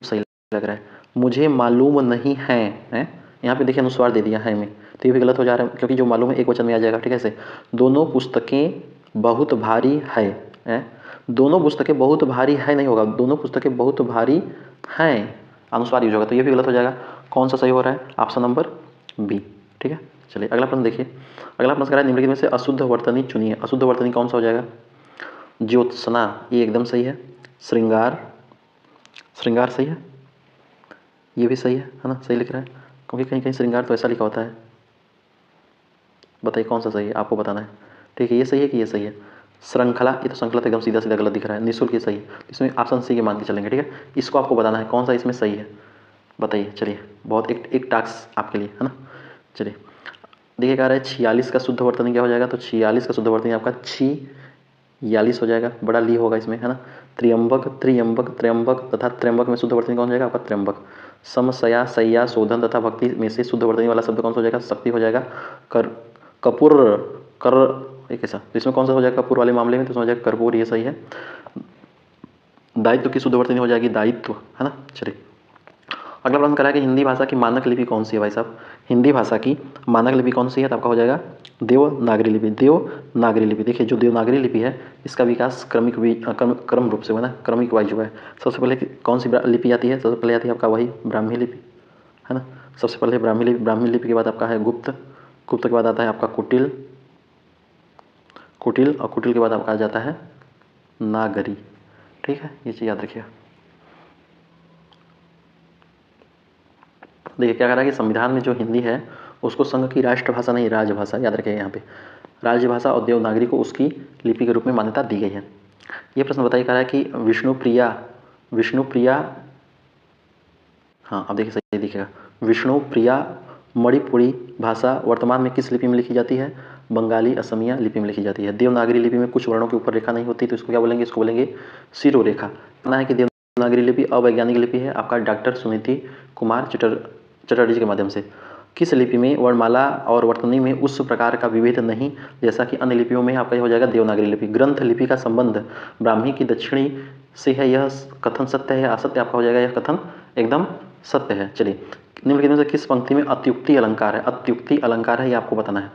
सही लग रहा है। मुझे मालूम नहीं है, यहाँ पे देखिए अनुस्वार दे दिया है में, तो ये भी गलत हो जा रहा है क्योंकि जो मालूम है एक वचन में आ जाएगा। ठीक है, ऐसे दोनों पुस्तकें बहुत भारी है, दोनों पुस्तकें बहुत भारी है नहीं होगा, दोनों पुस्तकें बहुत भारी हैं, अनुस्वार यूज होगा, तो ये भी गलत हो जाएगा। कौन सा सही हो रहा है? Option number B. ठीक है, चलिए अगला प्रश्न देखिए। अगला प्रश्न कह रहा है निम्नलिखित में से अशुद्ध वर्तनी चुनिए। अशुद्ध वर्तनी कौन सा हो जाएगा? ज्योत्सना, ये एकदम सही है। श्रृंगार, श्रृंगार सही है, ये भी सही है ना, सही लिख रहा है, क्योंकि कहीं कहीं श्रृंगार तो ऐसा लिखा होता है। बताइए कौन सा सही है, आपको बताना है। ठीक है, ये सही है कि ये सही है? श्रृंखला, ये तो श्रृंखला तो एकदम सीधा सीधा गलत दिख रहा है। निःशुल्क ये सही है, इसमें ऑप्शन सी के मान के चलेंगे। ठीक है, इसको आपको बताना है कौन सा इसमें सही है, बताइए। चलिए बहुत एक टास्क आपके लिए है ना। चलिए देखिए कह रहा है 46 का शुद्ध वर्तनी क्या हो जाएगा, तो 46 का शुद्ध वर्तनी आपका 46 हो जाएगा, बड़ा ली होगा इसमें है ना। त्र्यंबक, त्रियंबक, त्र्यंबक तथा त्र्यंबक में शुद्ध वर्तनी कौन हो जाएगा आपका? त्र्यंबक। समसया, सया, शोधन तथा भक्ति में से शुद्ध वर्तनी वाला शब्द कौन सा हो जाएगा? शक्ति हो जाएगा। कर, कपूर, कर, एक ऐसा, तो इसमें कौन सा हो जाएगा कपूर वाले मामले में? तो इसमें हो जाएगा कर्पूर, ये सही है। दायित्व की शुद्ध वर्तनी हो जाएगी दायित्व, है ना। चलिए अगला प्रश्न करा है कि हिंदी भाषा की मानक लिपि कौन सी है भाई साहब? हिंदी भाषा की मानक लिपि कौन सी है? तो आपका हो जाएगा देवनागरी लिपि। देवनागरी लिपि, देखिए जो देवनागरी लिपि है इसका विकास क्रम रूप से हुआ ना, क्रमिक वाइज हुआ है। सबसे पहले कौन सी लिपि आती है? सबसे पहले आती है आपका वही ब्राह्मी लिपि, है ना। सबसे पहले ब्राह्मी लिपि, ब्राह्मी लिपि के बाद आपका है गुप्त, गुप्त के बाद आता है आपका कुटिल, कुटिल और कुटिल के बाद आपका आ जाता है नागरी। ठीक है, ये चीज़ याद रखिएगा। देखिए क्या कह रहा है कि संविधान में जो हिंदी है उसको संघ की राष्ट्रभाषा नहीं राजभाषा, याद रखिएगा यहाँ पे राजभाषा, और देवनागरी को उसकी लिपि के रूप में मान्यता दी गई है। ये प्रश्न बताइए कह रहा है कि विष्णुप्रिया, विष्णुप्रिया, हाँ अब देखिए सही दिखेगा, विष्णुप्रिया मणिपुरी भाषा वर्तमान में किस लिपि में लिखी जाती है? बंगाली असमिया लिपि में लिखी जाती है। देवनागरी लिपि में कुछ वर्णों के ऊपर रेखा नहीं होती, तो इसको क्या बोलेंगे? इसको बोलेंगे शिरोरेखा। माना है कि देवनागरी लिपि अवैज्ञानिक लिपि है आपका डॉक्टर सुनीति कुमार चटर्जी के माध्यम से। किस लिपि में वर्णमाला और वर्तनी में उस प्रकार का विभेद नहीं जैसा कि अन्य लिपियों में? आपका हो जाएगा देवनागरी लिपि। ग्रंथ लिपि का संबंध ब्राह्मी की दक्षिणी से है, यह कथन सत्य है असत्य? आपका हो जाएगा यह कथन एकदम सत्य है। चलिए निम्नलिखित में से किस पंक्ति में अत्युक्ति अलंकार है? अत्युक्ति अलंकार है, ये आपको बताना है।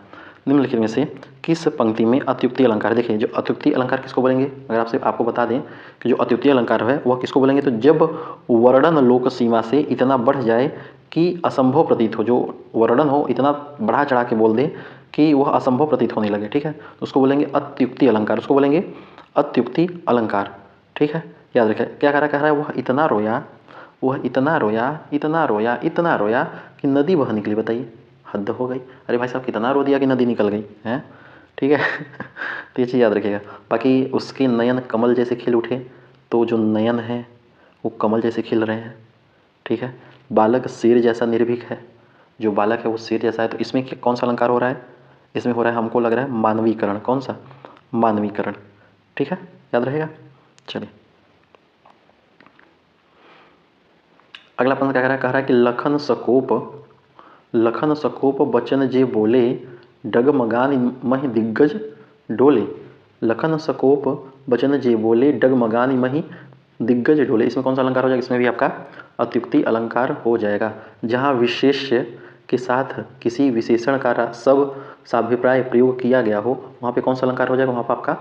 निम्नलिखित में से किस पंक्ति में अत्युक्ति अलंकार है? देखिए जो अत्युक्ति अलंकार किसको बोलेंगे, अगर आपसे आपको बता दें कि जो अत्युक्ति अलंकार है वह किसको बोलेंगे, तो जब वर्णन लोक सीमा से इतना बढ़ जाए कि असंभव प्रतीत हो, जो वर्णन हो इतना बढ़ा चढ़ा के बोल दे कि वह असंभव प्रतीत होने लगे। ठीक है, तो उसको बोलेंगे अत्युक्ति अलंकार, उसको बोलेंगे अत्युक्ति अलंकार। ठीक है, याद रखें क्या कह रहा है, वह इतना रोया, वह इतना रोया, इतना रोया, इतना रोया कि नदी बह निकली। बताइए, हद हो गई। अरे भाई साहब कितना रो दिया कि नदी निकल गई है। ठीक है तो ये चीज़ याद रखिएगा। बाकी उसके नयन कमल जैसे खिल उठे, तो जो नयन है वो कमल जैसे खिल रहे हैं। ठीक है, बालक शेर जैसा निर्भीक है, जो बालक है वो शेर जैसा है। तो इसमें कौन सा अलंकार हो रहा है? इसमें हो रहा है हमको लग रहा है मानवीकरण। कौन सा? मानवीकरण। ठीक है, याद रहेगा। चलिए अगला प्रश्न क्या कह रहा है कि लखन सकोप, लखन सकोप बचन जे बोले डगमगान महि दिग्गज डोले। लखन सकोप बचन जे बोले डगमगान महि दिग्गज डोले, इसमें कौन सा अलंकार हो जाएगा? इसमें भी आपका अत्युक्ति अलंकार हो जाएगा। जहाँ विशेष्य के साथ किसी विशेषण का सब साभिप्राय प्रयोग किया गया हो वहाँ पे कौन सा अलंकार हो जाएगा? वहाँ पर आपका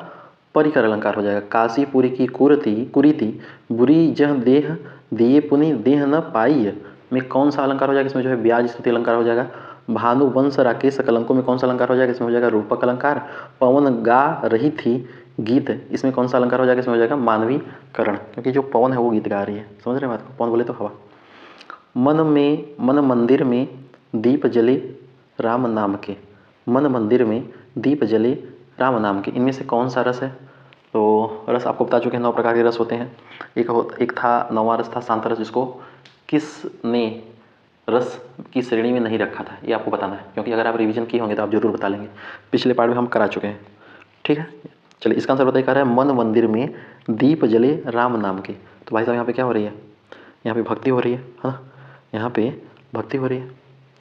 परिकर अलंकार हो जाएगा। काशीपुरी की कुरीति बुरी जह देह दिए पुनि देह न पाई में कौन सा अलंकार हो जाएगा? इसमें जो है ब्याज स्तुति अलंकार हो जाएगा। भानुवंश राकेश कलंकों में कौन सा अलंकार हो जाएगा? इसमें हो जाएगा रूपक अलंकार। पवन गा रही थी गीत, इसमें कौन सा अलंकार हो जाएगा? इसमें हो जाएगा मानवीकरण, क्योंकि जो पवन है वो गीत गा रही है। समझ रहे हैं बात को? पवन बोले तो हवा। मन मंदिर में दीप जले राम नाम के, मन मंदिर में दीप जले राम नाम के, इनमें से कौन सा रस है? तो रस आपको बता चुके हैं 9 प्रकार के रस होते हैं। एक था 9वां रस था शांत रस, जिसको किसने रस की श्रेणी में नहीं रखा था, ये आपको बताना है, क्योंकि अगर आप रिवीजन किए होंगे तो आप जरूर बता लेंगे। पिछले पार्ट में हम करा चुके हैं। ठीक है, चलिए इसका आंसर बताइए। कह रहा है मन मंदिर में दीप जले राम नाम के। तो भाई साहब यहाँ पे क्या हो रही है? यहाँ पे भक्ति हो रही है ना, यहाँ पे भक्ति हो रही है।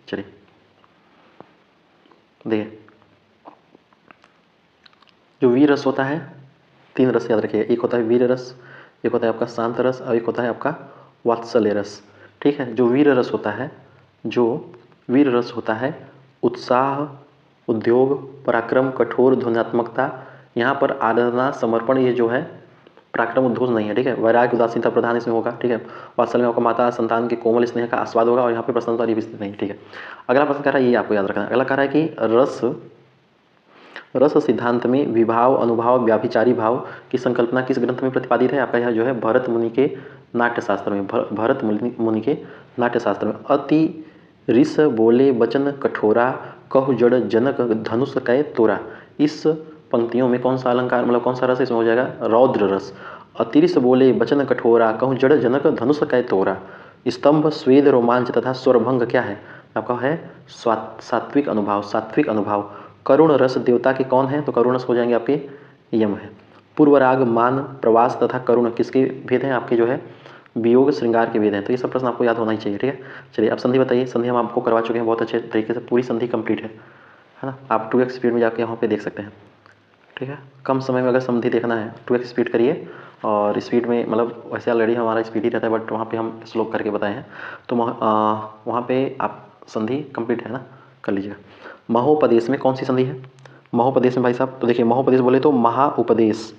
चलिए देखिए जो वीर रस होता है, 3 रस याद रखिए, एक होता है वीर रस, एक होता है आपका शांत रस और एक होता है आपका वात्सल्य रस। ठीक है, जो वीर रस होता है, जो वीर रस होता है उत्साह, उद्योग, पराक्रम, कठोर, ध्वन्यात्मकता। यहाँ पर आराधना, समर्पण, ये जो है पराक्रम, उद्घोष नहीं है, ठीक है। वैराग्य, उदासीनता प्रधान इसमें होगा, ठीक है। वात्सल्य में आपको माता संतान के कोमल स्नेह का आस्वाद होगा, और यहाँ पे प्रसन्नता भी नहीं, ठीक है। अगला प्रश्न कह रहा है, ये आपको याद रखना है। अगला कह रहा है कि रस सिद्धांत में विभाव, अनुभाव, व्याभिचारी भाव की संकल्पना किस ग्रंथ में प्रतिपादित है? आपका यह जो है भरत मुनि के नाट्यशास्त्र में, भरत मुनि के नाट्यशास्त्र में। अति रिस बोले बचन कठोरा, कहु जड़ जनक धनुष कै तोरा। इस पंक्तियों में कौन सा अलंकार, मतलब कौन सा रस इसमें हो जाएगा? रौद्र रस। अतिरिस बोले बचन कठोरा, कहु जड़ जनक धनुष कै तोरा। स्तंभ, स्वेद, रोमांच तथा स्वरभंग क्या है? आपका है सात्विक अनुभाव, सात्विक अनुभाव। करुण रस देवता के कौन है? तो करुण रस हो जाएंगे आपके यम है। पूर्व राग, मान, प्रवास तथा करुण किसके भेद हैं? आपके जो है वियोग, श्रृंगार के भेद हैं। तो ये सब प्रश्न आपको याद होना ही चाहिए, ठीक है। चलिए अब संधि बताइए। संधि हम आपको करवा चुके हैं बहुत अच्छे तरीके से, पूरी संधि कंप्लीट है ना। आप 2x स्पीड में जाके यहाँ पे देख सकते हैं, ठीक है। कम समय में अगर संधि देखना है 2x स्पीड करिए, और स्पीड में मतलब वैसे ऑलरेडी हमारा स्पीड ही रहता है, बट वहाँ पे हम स्लोप करके बताए हैं, तो वहाँ पे आप संधि कंप्लीट है ना, कर लीजिएगा। महोपदेश में कौन सी संधि है? महोपदेश में भाई साहब, तो देखिए महोपदेश बोले तो महा उपदेश,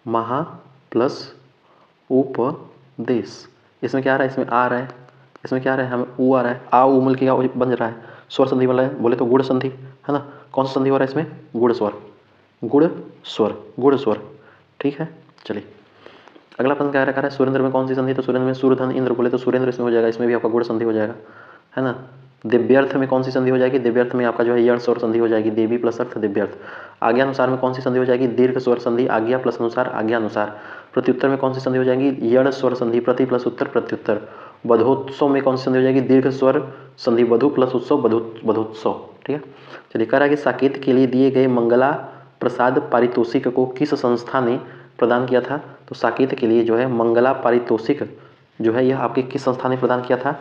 महा प्लस उपदेश। इसमें क्या आ रहा है? इसमें आ रहा है, इसमें क्या आ रहा है? हमें ऊ आ रहा है, आ ऊ मिल के बन रहा है, स्वर संधि बन रहा है, बोले तो गुड़ संधि है ना। कौन सा संधि हो रहा है इसमें? गुड़ स्वर, गुड़ स्वर, गुड़ स्वर, ठीक है। चलिए अगला प्रश्न क्या रखा है? सुरेंद्र में कौन सी संधि? तो सुरेंद्र में सूर्यधन इंद्र, बोले तो सुरेंद्र इसमें हो जाएगा, इसमें भी आपका गुड़ संधि हो जाएगा, है ना। दिव्यर्थ में कौन सी संधि हो जाएगी? दिव्यर्थ में आपका जो है यण स्वर संधि हो जाएगी, देवी प्लस अर्थ दिव्यर्थ। आज्ञा अनुसार में कौन सी संधि हो जाएगी? दीर्घ स्वर संधि, आज्ञा प्लस अनुसार, आज्ञा अनुसार। प्रत्युत्तर में कौन सी संधि हो जाएगी? यण स्वर संधि, प्रति प्लस उत्तर, प्रत्युत्तर। वधोत्सव में कौन सी संधि हो जाएगी? दीर्घ स्वर संधि, वधु प्लस उत्सव, वधोत्सव, ठीक है। चलिए कह रहा है कि साकेत के लिए दिए गए मंगला प्रसाद पारितोषिक को किस संस्था ने प्रदान किया था? तो साकेत के लिए जो है मंगला पारितोषिक जो है यह आपके किस संस्था ने प्रदान किया था?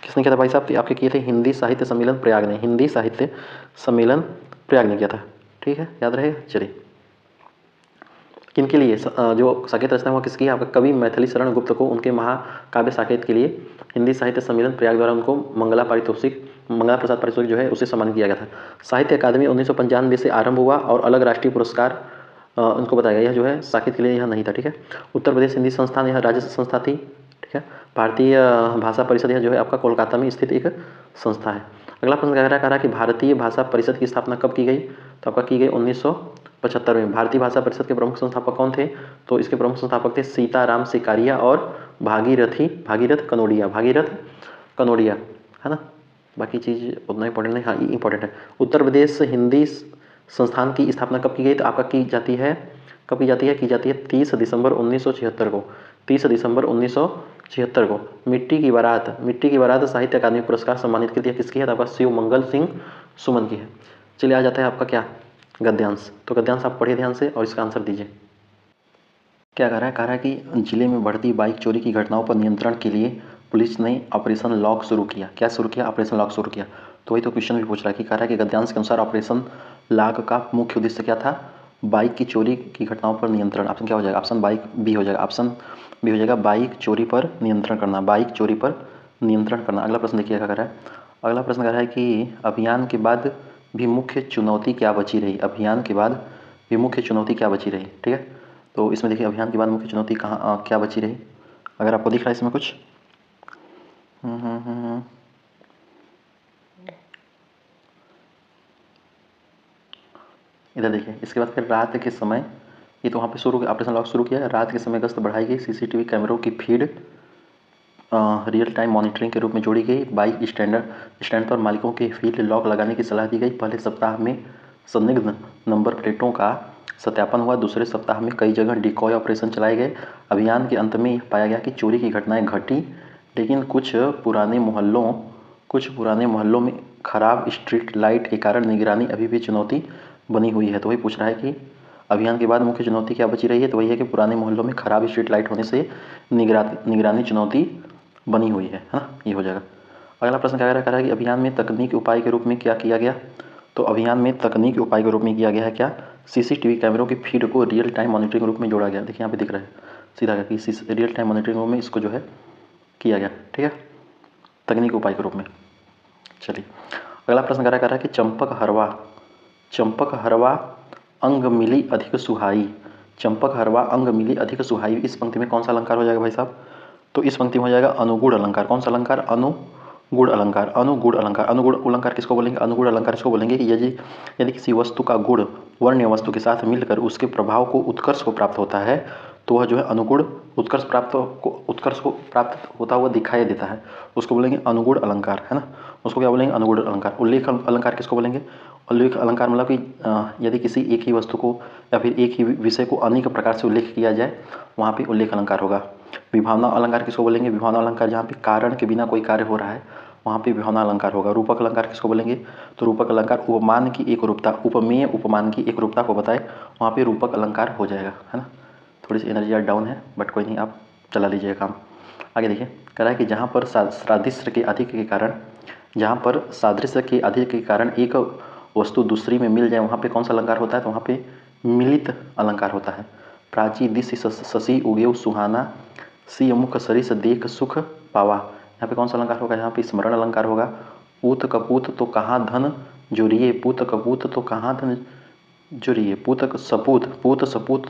किसने किया था भाई साहब? तो आपके किए थे हिंदी साहित्य सम्मेलन प्रयाग ने, हिंदी साहित्य सम्मेलन प्रयाग ने किया था, ठीक है, याद रहेगा। चलिए किनके लिए जो साकेत रचना हुआ किसकी है? आपका कवि मैथिली शरण गुप्त को उनके महाकाव्य साकेत के लिए हिंदी साहित्य सम्मेलन प्रयाग द्वारा उनको मंगला प्रसाद पारितोषिक जो है उसे सम्मानित किया गया था। साहित्य अकादमी 1995 से आरंभ हुआ और अलग राष्ट्रीय पुरस्कार उनको बताया गया। यह जो है साकेत के लिए यह नहीं था, ठीक है। उत्तर प्रदेश हिंदी संस्थान यह राज्य संस्था थी, ठीक है। भारतीय भाषा परिषद यह जो है आपका कोलकाता में स्थित एक संस्था है। अगला प्रश्न कह रहा है कि भारतीय भाषा परिषद की स्थापना कब की गई? तो आपका की गई 1975 में। भारतीय भाषा परिषद के प्रमुख संस्थापक कौन थे? तो इसके प्रमुख संस्थापक थे सीताराम सिकारिया और भागीरथ कनोडिया, है ना। बाकी चीज़ उतना इंपॉर्टेंट नहीं, हाँ ये इंपॉर्टेंट है। उत्तर प्रदेश हिंदी संस्थान की स्थापना कब की गई? तो आपका की जाती है, कब की जाती है? 30 दिसंबर 1976 को, 30 दिसंबर 1976 को। मिट्टी की बारात साहित्य अकादमी पुरस्कार सम्मानित कृति किसकी है? तो आपका शिव मंगल सिंह सुमन की है। चलिए आ जाता है आपका क्या? गद्यांश। तो गद्यांश आप पढ़िए ध्यान से और इसका आंसर दीजिए। क्या कह रहा है? कह रहा है कि जिले में बढ़ती बाइक चोरी की घटनाओं पर नियंत्रण के लिए पुलिस ने ऑपरेशन लॉक शुरू किया। क्या शुरू किया? ऑपरेशन लॉक शुरू किया। तो वही तो क्वेश्चन भी पूछ रहा है कि कह रहा है कि गद्यांश के अनुसार ऑपरेशन लॉक का मुख्य उद्देश्य क्या था? बाइक की चोरी की घटनाओं पर नियंत्रण। ऑप्शन क्या हो जाएगा? ऑप्शन बी हो जाएगा, ऑप्शन बी हो जाएगा, बाइक चोरी पर नियंत्रण करना, बाइक चोरी पर नियंत्रण करना। अगला प्रश्न देखिए क्या कह रहा है। अगला प्रश्न कह रहा है कि अभियान के बाद भी मुख्य चुनौती क्या बची रही? अभियान के बाद भी मुख्य चुनौती क्या बची रही? ठीक है, तो इसमें देखिए अभियान के बाद मुख्य चुनौती कहाँ क्या बची रही? अगर आपको दिख रहा है इसमें कुछ इधर देखिए। इसके बाद फिर रात के समय, ये तो वहाँ पे शुरू ऑपरेशन लॉक शुरू किया। रात के समय गश्त बढ़ाई गई, सीसीटीवी कैमरों की फीड रियल टाइम मॉनिटरिंग के रूप में जोड़ी गई। बाइक स्टैंड पर मालिकों के फील्ड लॉक लगाने की सलाह दी गई। पहले सप्ताह में संदिग्ध नंबर प्लेटों का सत्यापन हुआ। दूसरे सप्ताह में कई जगह डिकॉय ऑपरेशन चलाए गए। अभियान के अंत में पाया गया कि चोरी की घटनाएं घटी, लेकिन कुछ पुराने मोहल्लों में खराब स्ट्रीट लाइट के कारण निगरानी अभी भी चुनौती बनी हुई है। तो वही पूछ रहा है कि अभियान के बाद मुख्य चुनौती क्या बची रही है? तो वही है कि पुराने मोहल्लों में खराब स्ट्रीट लाइट होने से निगरानी चुनौती बनी हुई है ना, ये हो जाएगा। अगला प्रश्न क्या कह रहा है कि अभियान में तकनीक उपाय के रूप में क्या किया गया? तो अभियान में तकनीक उपाय के रूप में किया गया है क्या? सीसीटीवी कैमरों की फीड को रियल टाइम मॉनिटरिंग रूप में जोड़ा गया। देखिए यहाँ पे दिख रहा है सीधा कि रियल टाइम मॉनिटरिंग रूप में इसको जो है किया गया। ठीक है, तकनीक उपाय के रूप में। चलिए अगला प्रश्न कह रहा है कि चंपक हरवा अंग मिली अधिक सुहाई। चंपक हरवा अंग मिली अधिक सुहाई, इस पंक्ति में कौन सा अलंकार हो जाएगा भाई साहब? तो इस पंक्ति में हो जाएगा अनुगुण अलंकार। कौन सा अलंकार? अनुगुण अलंकार। अनुगुण अलंकार, अनुगुण अलंकार किसको बोलेंगे? अनुगुण अलंकार इसको बोलेंगे कि यदि किसी वस्तु का गुण वर्ण्य वस्तु के साथ मिलकर उसके प्रभाव को उत्कर्ष को प्राप्त होता है तो वह जो है अनुगुण उत्कर्ष को प्राप्त होता हुआ दिखाई देता है, उसको बोलेंगे अनुगुण अलंकार, है ना। उसको क्या बोलेंगे? अनुगुण अलंकार। उल्लेख अलंकार किसको बोलेंगे? उल्लेख अलंकार मतलब कि यदि किसी एक ही वस्तु को या फिर एक ही विषय को अनेक प्रकार से उल्लेख किया जाए वहाँ पे उल्लेख अलंकार होगा। विभावना अलंकार किसको बोलेंगे? विभावना अलंकार जहाँ पे कारण के बिना कोई कार्य हो रहा है वहाँ पे विभावना अलंकार होगा। रूपक अलंकार किसको बोलेंगे? तो रूपक अलंकार उपमान की एक रूपता, उपमेय उपमान की एक रूपता को बताए वहाँ पे रूपक अलंकार हो जाएगा, है ना। थोड़ी सी एनर्जी आज डाउन है बट कोई नहीं, आप चला लीजिएगा काम। आगे देखिए कह रहा है कि जहाँ पर सादृश्य के अधिक के कारण एक वस्तु दूसरी में मिल जाए वहाँ पे कौन सा अलंकार होता है? तो वहाँ पे मिलित अलंकार होता है। प्राची दिश शशि उगेव सुहाना, सी मुख सरिस देख सुख पावा, यहाँ पे कौन सा अलंकार होगा? यहाँ पे स्मरण अलंकार होगा। पूत कपूत तो कहाँ धन जुरिए, पूत कपूत तो कहाँ धन जुरिए, पूत सपूत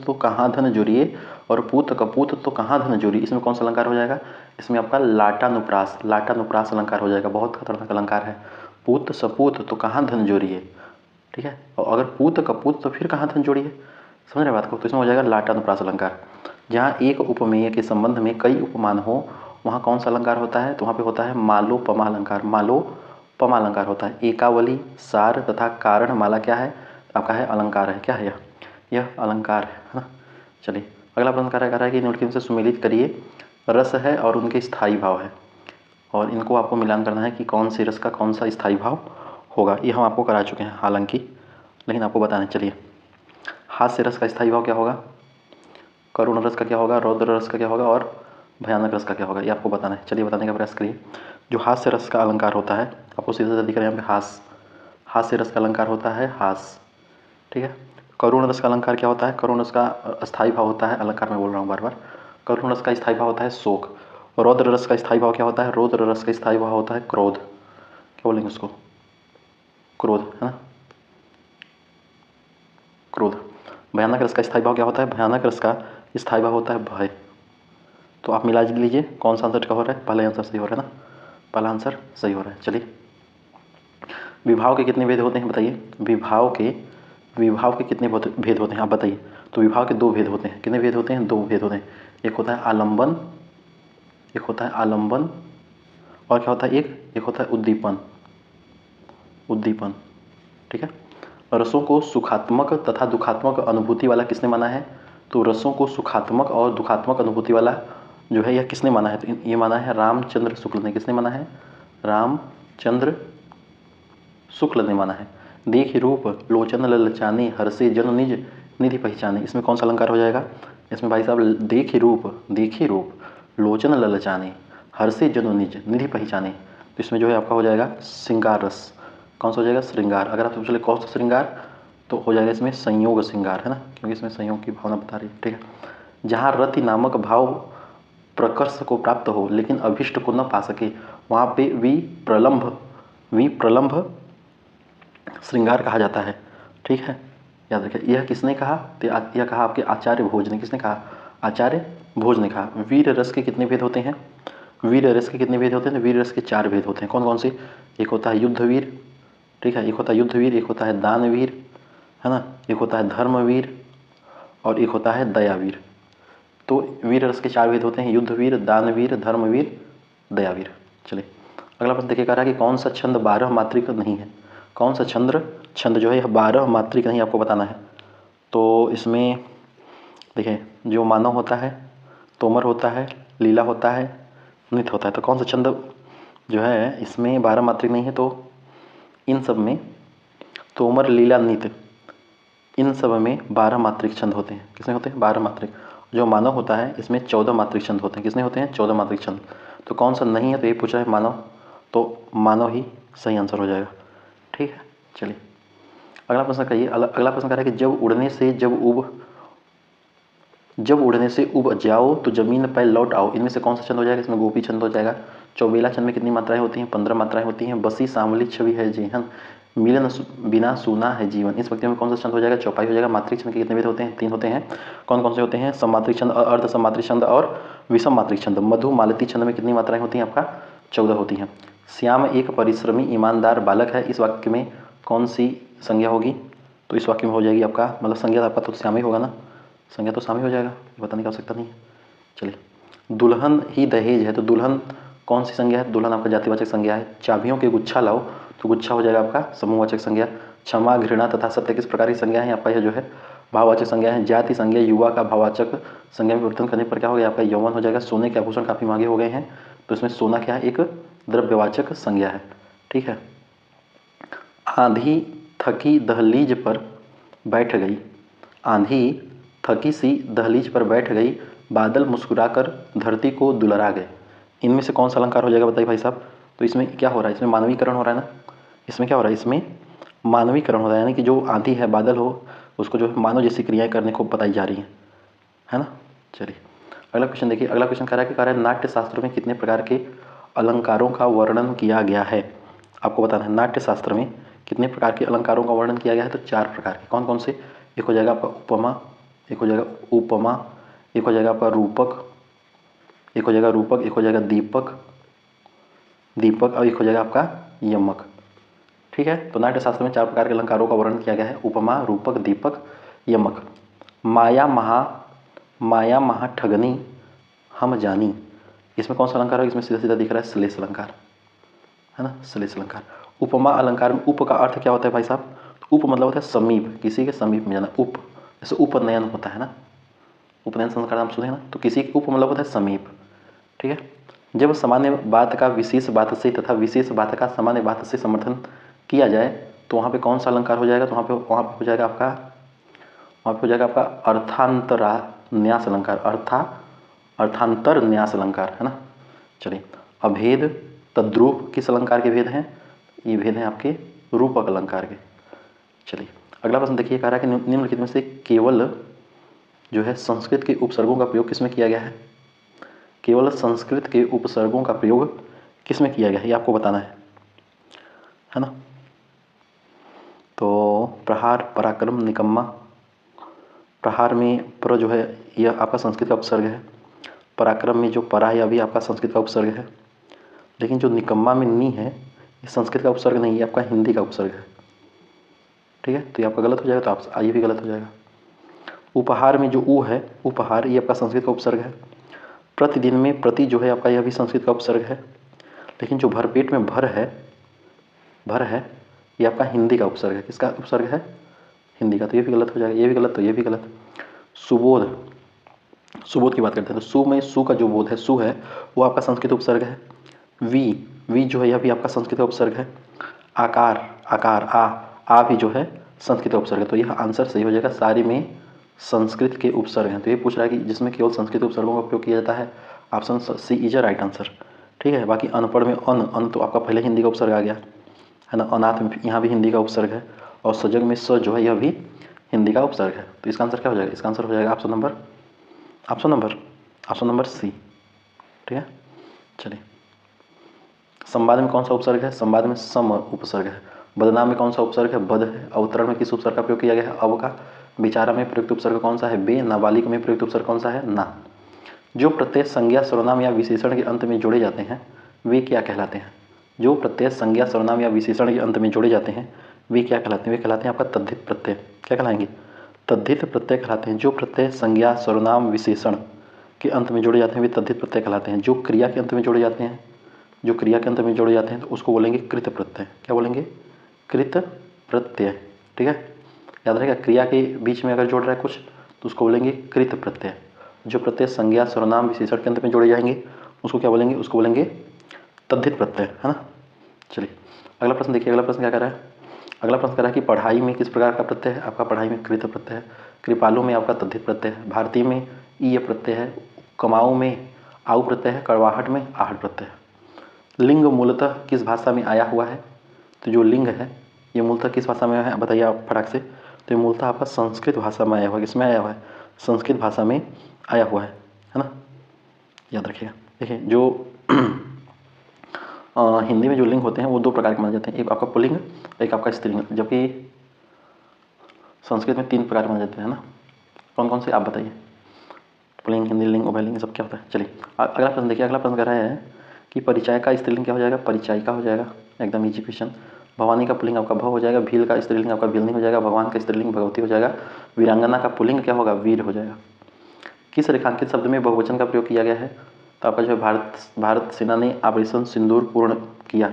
तो कहाँ धन जुरिए और पूत कपूत तो कहाँ धन जुरिए, इसमें कौन सा अलंकार हो जाएगा? इसमें आपका लाटानुप्रास अलंकार हो जाएगा। बहुत खतरनाक अलंकार है। पूत सपूत तो कहाँ धन जुरिए, ठीक है। और अगर पूत कपूत तो फिर कहाँ धन जोड़िए, समझ रहे बात को? तो इसमें हो जाएगा लाटानुप्रास अलंकार। जहाँ एक उपमेय के संबंध में कई उपमान हो वहाँ कौन सा अलंकार होता है? तो वहाँ पे होता है मालोपमा अलंकार। मालोपमा अलंकार होता है। एकावली, सार तथा कारण माला क्या है? आपका है अलंकार है। क्या है यह अलंकार है ना। चलिए अगला प्रश्न कह रहा है कि निम्नलिखित से सुमेलित करिए। रस है और उनके स्थायी भाव है और इनको आपको मिलान करना है कि कौन से रस का कौन सा स्थायी भाव होगा। ये हम आपको करा चुके हैं हालांकि, लेकिन आपको बताना। चलिए हास्य रस का स्थायी भाव क्या होगा? करुण रस का क्या होगा? रौद्र रस का क्या होगा? और भयानक रस का क्या होगा? ये आपको बताना है। चलिए बताने का प्रयास करिए। जो हास्य रस का अलंकार होता है आपको सीधा सीधा दिख रहा है यहाँ पे हास्य रस का अलंकार होता है हास, ठीक है। करुण रस का अलंकार क्या होता है? करुण रस का स्थायी भाव होता है, अलंकार में बोल रहा हूँ बार बार, करुण रस का स्थायी भाव होता है शोक। रौद्र रस का स्थायी भाव क्या होता है? रौद्र रस का स्थायी भाव होता है क्रोध। क्या बोलेंगे उसको? क्रोध, है ना, क्रोध। भयानक रस का स्थायी भाव क्या होता है? भयानक रस का स्थायी भाव होता है भय। तो आप मिला लीजिए कौन सा आंसर का हो रहा है? पहला आंसर सही हो रहा है ना, पहला आंसर सही हो रहा है। चलिए विभाव के कितने भेद होते हैं बताइए? विभाव के कितने भेद होते हैं आप बताइए? तो विभाव के दो भेद होते हैं। कितने भेद होते हैं? दो भेद होते हैं। एक होता है आलंबन, और क्या होता है? एक होता है उद्दीपन, ठीक है। रसों को सुखात्मक तथा दुखात्मक अनुभूति वाला किसने माना है? तो रसों को सुखात्मक और दुखात्मक अनुभूति वाला जो है यह किसने माना है? तो ये माना है रामचंद्र शुक्ल ने। किसने माना है? रामचंद्र शुक्ल ने माना है। देख रूप लोचन ललचाने, हर्षे जन निज निधि पहचाने, इसमें कौन सा अलंकार हो जाएगा? इसमें भाई साहब देख रूप लोचन ललचाने, हर्षे जन निज निधि पहचाने, तो इसमें जो है आपका हो जाएगा श्रृंगार रस। कौन सा हो जाएगा? श्रृंगार। अगर आप पूछले कौन सा श्रृंगार, तो हो जाएगा इसमें संयोग श्रृंगार, है ना, क्योंकि इसमें संयोग की भावना बता रही है, ठीक है। जहाँ रति नामक भाव प्रकर्ष को प्राप्त हो लेकिन अभिष्ट को न पा सके वहाँ पे विप्रलम्भ श्रृंगार कहा जाता है, ठीक है। याद रखिए। यह किसने कहा? तो यह कहा आपके आचार्य भोज ने। किसने कहा? आचार्य भोज ने कहा। वीर रस के कितने भेद होते हैं? वीर रस के कितने भेद होते हैं? तो वीर रस के 4 भेद होते हैं। कौन कौन से? एक होता है युद्धवीर, ठीक है, एक होता है युद्धवीर, एक होता है दानवीर, है ना, एक होता है धर्मवीर और एक होता है दयावीर। तो वीर रस के 4 भेद होते हैं, युद्धवीर, दानवीर, धर्मवीर, दयावीर। चलिए अगला प्रश्न देखिए, कह रहा है कि कौन सा छंद 12 मात्रिक नहीं है? कौन सा छंद जो है यह 12 मात्रिक नहीं, आपको बताना है। तो इसमें देखिए जो मानव होता है, तोमर होता है, लीला होता है, नृत्य होता है, तो कौन सा छंद जो है इसमें 12 मात्रिक नहीं है? तो इन सब में तोमर, लीला, नृत्य, इन सब में 12 मात्रिक छंद होते हैं। किसमें होते हैं? 12 मात्रिक। जो मानव होता है इसमें 14 मात्रिक छंद होते हैं। किसमें होते हैं? 14 मात्रिक छंद। तो कौन सा नहीं है? तो ये पूछा है मानव, तो मानव ही सही आंसर हो जाएगा, ठीक है। चलिए अगला प्रश्न कहिए। अगला प्रश्न कह रहा है कि जब उड़ने से जब जब उड़ने से उब जाओ तो जमीन पर लौट आओ, इनमें से कौन सा छंद हो जाएगा? इसमें गोपी छंद हो जाएगा। चौबेला छंद में कितनी मात्राएं होती हैं? 15 मात्राएं होती हैं। बसी सांवली छवि है जेहन, मिलन बिना सूना है जीवन, इस पंक्ति में कौन सा छंद हो जाएगा? चौपाई हो जाएगा। मात्रिक छंद के कितने भेद होते हैं? 3 होते हैं। कौन कौन से होते हैं? सममात्रिक छंद, अर्ध सममात्रिक छंद और विषम मात्रिक छंद। मधु मालती छंद में कितनी मात्राएं होती हैं? आपका 14 होती हैं। श्याम एक परिश्रमी ईमानदार बालक है, इस वाक्य में कौन सी संज्ञा होगी? तो इस वाक्य में हो जाएगी आपका, मतलब संज्ञा आपका तो श्याम ही होगा ना, संज्ञा तो शामिल हो जाएगा, बताने की आवश्यकता नहीं है। चलिए, दुल्हन ही दहेज है, तो दुल्हन कौन सी संज्ञा है? दुल्हन आपका जातिवाचक संज्ञा है। चाबियों के गुच्छा लाओ, तो गुच्छा हो जाएगा आपका समूहवाचक संज्ञा। क्षमा घृणा तथा सत्य किस प्रकार की संज्ञा है? आपका यह जो है भाववाचक संज्ञा है। जाति संज्ञा युवा का भाववाचक संज्ञा में परिवर्तन करने पर क्या हो गया? आपका यौवन हो जाएगा। सोने के आभूषण काफ़ी महंगे हो गए हैं, तो इसमें सोना क्या है? एक द्रव्यवाचक संज्ञा है। ठीक है। आंधी थकी दहलीज पर बैठ गई, आंधी थकी सी दहलीज पर बैठ गई, बादल मुस्कुराकर धरती को दुलरा गए, इनमें से कौन सा अलंकार हो जाएगा? बताइए भाई साहब। तो इसमें क्या हो रहा है? इसमें मानवीकरण हो रहा है ना। इसमें क्या हो रहा है? इसमें मानवीकरण हो रहा है, यानी कि जो आंधी है, बादल हो, उसको जो है मानव जैसी क्रियाएं करने को बताई जा रही हैं, है ना। चलिए, अगला क्वेश्चन देखिए। अगला क्वेश्चन कह रहा है नाट्य शास्त्र में कितने प्रकार के अलंकारों का वर्णन किया गया है? आपको बताना है नाट्य शास्त्र में कितने प्रकार के अलंकारों का वर्णन किया गया है। तो 4 प्रकार के। कौन कौन से? एक हो जाएगा आपका उपमा, एक हो जाएगा उपमा, एक हो जाएगा आपका रूपक, एक हो जाएगा रूपक, एक हो जाएगा दीपक, दीपक, और एक हो जाएगा आपका यमक। ठीक है। तो नाट्य शास्त्र में 4 प्रकार के अलंकारों का वर्णन किया गया है, उपमा, रूपक, दीपक, यमक। माया महा ठगनी हम जानी, इसमें कौन सा अलंकार है? इसमें सीधा सीधा दिख रहा है श्लेष अलंकार, है ना, श्लेष अलंकार। उपमा अलंकार में उप का अर्थ क्या होता है भाई साहब? तो उप मतलब होता है समीप, किसी के समीप में जाना। उप जैसे उपनयन होता है ना, उपनयन संस्कार नाम सुने ना, तो किसी के उप मतलब होता है समीप। ठीक है। जब सामान्य बात का विशेष बात से तथा विशेष बात का सामान्य बात से समर्थन किया जाए, तो वहाँ पे कौन सा अलंकार हो जाएगा? तो वहाँ पे हो जाएगा आपका अर्थांतरा न्यास अलंकार, अर्थांतर न्यास अलंकार, है ना। चलिए, अभेद तद्रूप किस अलंकार के भेद हैं? ये भेद हैं आपके रूपक अलंकार के। चलिए, अगला प्रश्न देखिए, कह रहा है कि निम्नलिखित में से केवल जो है संस्कृत के उपसर्गों का प्रयोग किसमें किया गया है? केवल संस्कृत के उपसर्गों का प्रयोग किसमें किया गया है, ये आपको बताना है ना। तो प्रहार, पराक्रम, निकम्मा। प्रहार में प्र जो है यह आपका संस्कृत का उपसर्ग है। पराक्रम में जो परा है अभी आपका संस्कृत का उपसर्ग है। लेकिन जो निकम्मा में नी है, ये संस्कृत का उपसर्ग नहीं है, आपका हिंदी का उपसर्ग है। ठीक है। तो ये आपका गलत हो जाएगा, तो आप ये भी गलत हो जाएगा। उपहार में जो ऊ है, उपहार, ये आपका संस्कृत का उपसर्ग है। प्रतिदिन में प्रति जो है आपका, यह भी संस्कृत का उपसर्ग है। लेकिन जो भरपेट में भर है, ये आपका हिंदी का उपसर्ग है। किसका उपसर्ग है? हिंदी का। तो ये भी गलत हो जाएगा, ये भी गलत, तो ये भी गलत। सुबोध, सुबोध की बात करते हैं, तो सु में सु का जो बोध है, सु है, वो आपका संस्कृत उपसर्ग है। वी जो है यह भी आपका संस्कृत का उपसर्ग है। आकार, आ भी जो है संस्कृत का उपसर्ग है। तो यह आंसर सही हो जाएगा, सारे में संस्कृत के उपसर्ग हैं। तो ये पूछ रहा है कि जिसमें केवल संस्कृत उपसर्गों का उपयोग किया जाता है, option C is a right answer. ठीक है। बाकी अनपढ़ में अन तो आपका पहले हिंदी का उपसर्ग आ गया, है ना। अनाथ में यहाँ भी हिंदी का उपसर्ग है, और सजग में स जो है यह भी हिंदी का उपसर्ग है। तो इसका आंसर क्या हो जाएगा? इसका आंसर हो जाएगा ऑप्शन नंबर सी। ठीक है। चलिए, संवाद में कौन सा उपसर्ग है? संवाद में सम उपसर्ग है। बदनाम में कौन सा उपसर्ग है? बद है। अवतरण में किस उपसर्ग का प्रयोग किया गया है? अव का। विचारा में प्रयुक्त उपसर्ग कौन सा है? बे। नाबालिग में प्रयुक्त उपसर्ग कौन सा है? ना। जो प्रत्यय संज्ञा सर्वनाम या विशेषण के अंत में जोड़े जाते हैं, वे क्या कहलाते हैं? जो प्रत्यय संज्ञा सर्वनाम या विशेषण के अंत में जोड़े जाते हैं, वे क्या कहलाते हैं? वे कहलाते हैं आपका तद्धित प्रत्यय। क्या कहलाएंगे? तद्धित प्रत्यय कहलाते हैं। जो प्रत्यय संज्ञा सर्वनाम विशेषण के अंत में जोड़े जाते हैं, वे तद्धित प्रत्यय कहलाते हैं। जो क्रिया के अंत में जोड़े जाते हैं, तो उसको बोलेंगे कृत प्रत्यय। क्या बोलेंगे? कृत प्रत्यय। ठीक है। याद रहेगा, क्रिया के बीच में अगर जोड़ रहा है कुछ, तो उसको बोलेंगे कृत प्रत्यय। जो प्रत्यय संज्ञा सर्वनाम विशेषण के अंत में जोड़े जाएंगे, उसको क्या बोलेंगे? उसको बोलेंगे तद्धित प्रत्यय, है ना। चलिए, अगला प्रश्न देखिए। अगला प्रश्न क्या कर रहा है? अगला प्रश्न कर रहा है कि पढ़ाई में किस प्रकार का प्रत्यय है? आपका पढ़ाई में कृत प्रत्यय है। कृपालु में आपका तद्धित प्रत्यय है। भारतीय में ईय प्रत्यय है। कमाऊ में आऊ प्रत्यय है। कड़वाहट में आहट प्रत्यय है। लिंग मूलतः किस भाषा में आया हुआ है? तो जो लिंग है ये मूलतः किस भाषा में है? बताइए आप फटाक से। तो ये मूलतः आपका संस्कृत भाषा में आया हुआ है। किसमें आया हुआ है? संस्कृत भाषा में आया हुआ है ना, याद रखिएगा। देखिए जो हिंदी में जो लिंग होते हैं वो दो प्रकार के माने जाते हैं, एक आपका पुल्लिंग, एक आपका स्त्रीलिंग, जबकि संस्कृत में 3 प्रकार माने जाते हैं ना। कौन कौन से आप बताइए? पुल्लिंग, हिंदी लिंग, उभयलिंग, सब क्या होता है? चलिए अगला प्रश्न देखिए। अगला प्रश्न कह रहा है कि परिचाय का स्त्रीलिंग क्या हो जाएगा? परिचायिका हो जाएगा, एकदम इजी क्वेश्चन। भवानी का पुल्लिंग आपका भव हो जाएगा, भील का स्त्रीलिंग आपका भीलनी हो जाएगा, भगवान का स्त्रीलिंग भगवती हो जाएगा, वीरांगना का पुल्लिंग क्या होगा? वीर हो जाएगा। किस रेखांकित शब्द में बहुवचन का प्रयोग किया गया है? तो आपका जो है भारत सेना ने ऑपरेशन सिंदूर पूर्ण किया,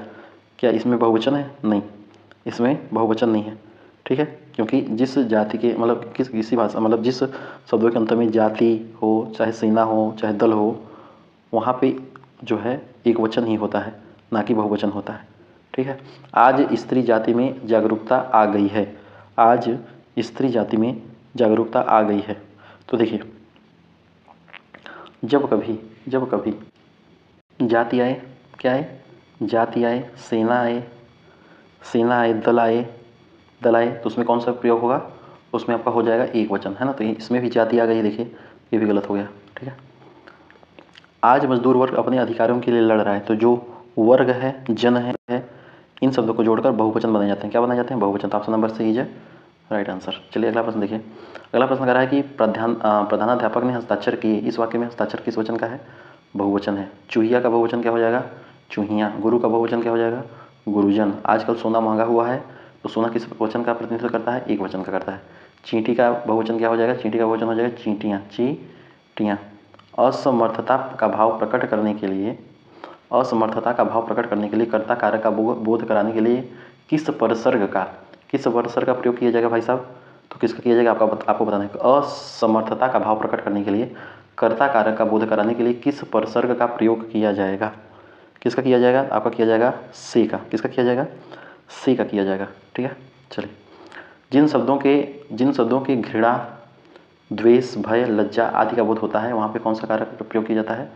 क्या इसमें बहुवचन है? नहीं, इसमें बहुवचन नहीं है, ठीक है, क्योंकि जिस जाति के मतलब किसी भाषा मतलब जिस शब्दों के अंत में जाति हो, चाहे सेना हो, चाहे दल हो, वहाँ पे जो है एक वचन ही होता है, ना कि बहुवचन होता है, ठीक है। आज स्त्री जाति में जागरूकता आ गई है, आज स्त्री जाति में जागरूकता आ गई है। तो देखिए जब कभी जाति आए, क्या आए? जाति आए, सेना आए, दल आए, तो उसमें कौन सा प्रयोग होगा? उसमें आपका हो जाएगा एक वचन, है ना। तो इसमें भी जाति आ गई, देखिए ये भी गलत हो गया, ठीक है। आज मजदूर वर्ग अपने अधिकारों के लिए लड़ रहा है, तो जो वर्ग है, जन है, इन शब्दों को जोड़कर बहुवचन बनाए जाते हैं। क्या बनाए जाते हैं? बहुवचन। तो ऑप्शन नंबर सी है राइट आंसर। चलिए अगला प्रश्न देखिए। अगला प्रश्न कह रहा है कि प्रधानाध्यापक ने हस्ताक्षर किए, इस वाक्य में हस्ताक्षर किस वचन का है? बहुवचन है। चूहिया का बहुवचन क्या हो जाएगा? चूहियाँ। गुरु का बहुवचन क्या हो जाएगा? गुरुजन। आजकल सोना महंगा हुआ है, तो सोना किस वचन का प्रतिनिधित्व करता है? एक वचन का करता है। चींटी का बहुवचन क्या हो जाएगा? चींटी का बहुवचन हो जाएगा चींटियाँ, चींटियाँ। असमर्थता का भाव प्रकट करने के लिए कर्ता कारक का बोध कराने के लिए किस परसर्ग का प्रयोग किया जाएगा भाई साहब? तो किसका किया जाएगा? आपको बताना है। असमर्थता का भाव प्रकट करने के लिए कर्ता कारक का बोध कराने के लिए किस परसर्ग का प्रयोग किया जाएगा? किसका किया जाएगा? आपका किया जाएगा से का। किसका किया जाएगा? से का किया जाएगा, ठीक है। चलिए जिन शब्दों के घृणा, द्वेष, भय, लज्जा आदि का बोध होता है, वहाँ पे कौन सा कारक प्रयोग किया जाता है?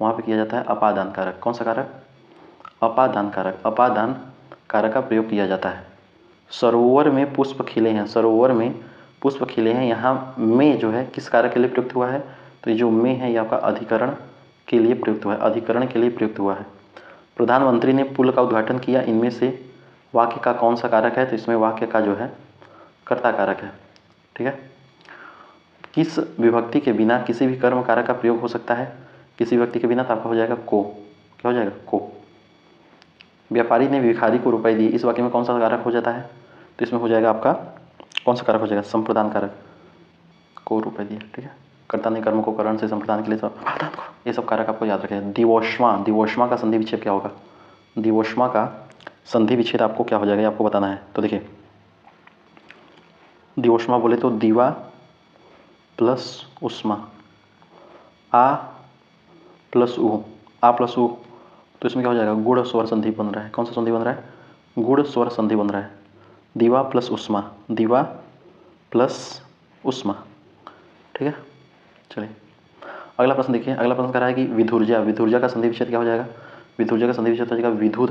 वहाँ पे किया जाता है अपादान कारक। कौन सा कारक? अपादान कारक का प्रयोग किया जाता है। सरोवर में पुष्प खिले हैं, यहाँ में जो है किस कारक के लिए प्रयुक्त हुआ है? तो ये जो में है ये आपका अधिकरण के लिए प्रयुक्त हुआ है। प्रधानमंत्री ने पुल का उद्घाटन किया, इनमें से वाक्य का कौन सा कारक है? तो इसमें वाक्य का जो है कर्ता कारक है, ठीक है। किस विभक्ति के बिना किसी भी कर्म कारक का प्रयोग हो सकता है? किसी विभक्ति के बिना, तो आपका हो जाएगा को। क्या हो जाएगा? को। व्यापारी ने भिखारी को रुपए दिए, इस वाक्य में कौन सा कारक हो जाता है? तो इसमें हो जाएगा आपका कौन सा कारक हो जाएगा? संप्रदान कारक। को रुपए दिए, ठीक है। कर्ता ने कर्म को करण से संप्रदान के लिए संप्रदान को, ये सब कारक आपको याद रखें। दिवोष्मा का संधि विच्छेद क्या होगा? दिवोष्मा का संधि विच्छेद आपको क्या हो जाएगा ये आपको बताना है। तो देखिए दिवोष्मा बोले तो दीवा प्लस उष्मा, आ प्लस उ, तो इसमें क्या हो जाएगा? गुण स्वर संधि बन रहा है। कौन सा संधि बन रहा है? गुण स्वर संधि बन रहा है। दीवा प्लस उष्मा, ठीक है। चलिए अगला प्रश्न देखिए। अगला प्रश्न कह रहा है कि विधुर्जा का संधि विच्छेद क्या हो जाएगा? विधुर्जा का संधि विच्छेद हो जाएगा विधु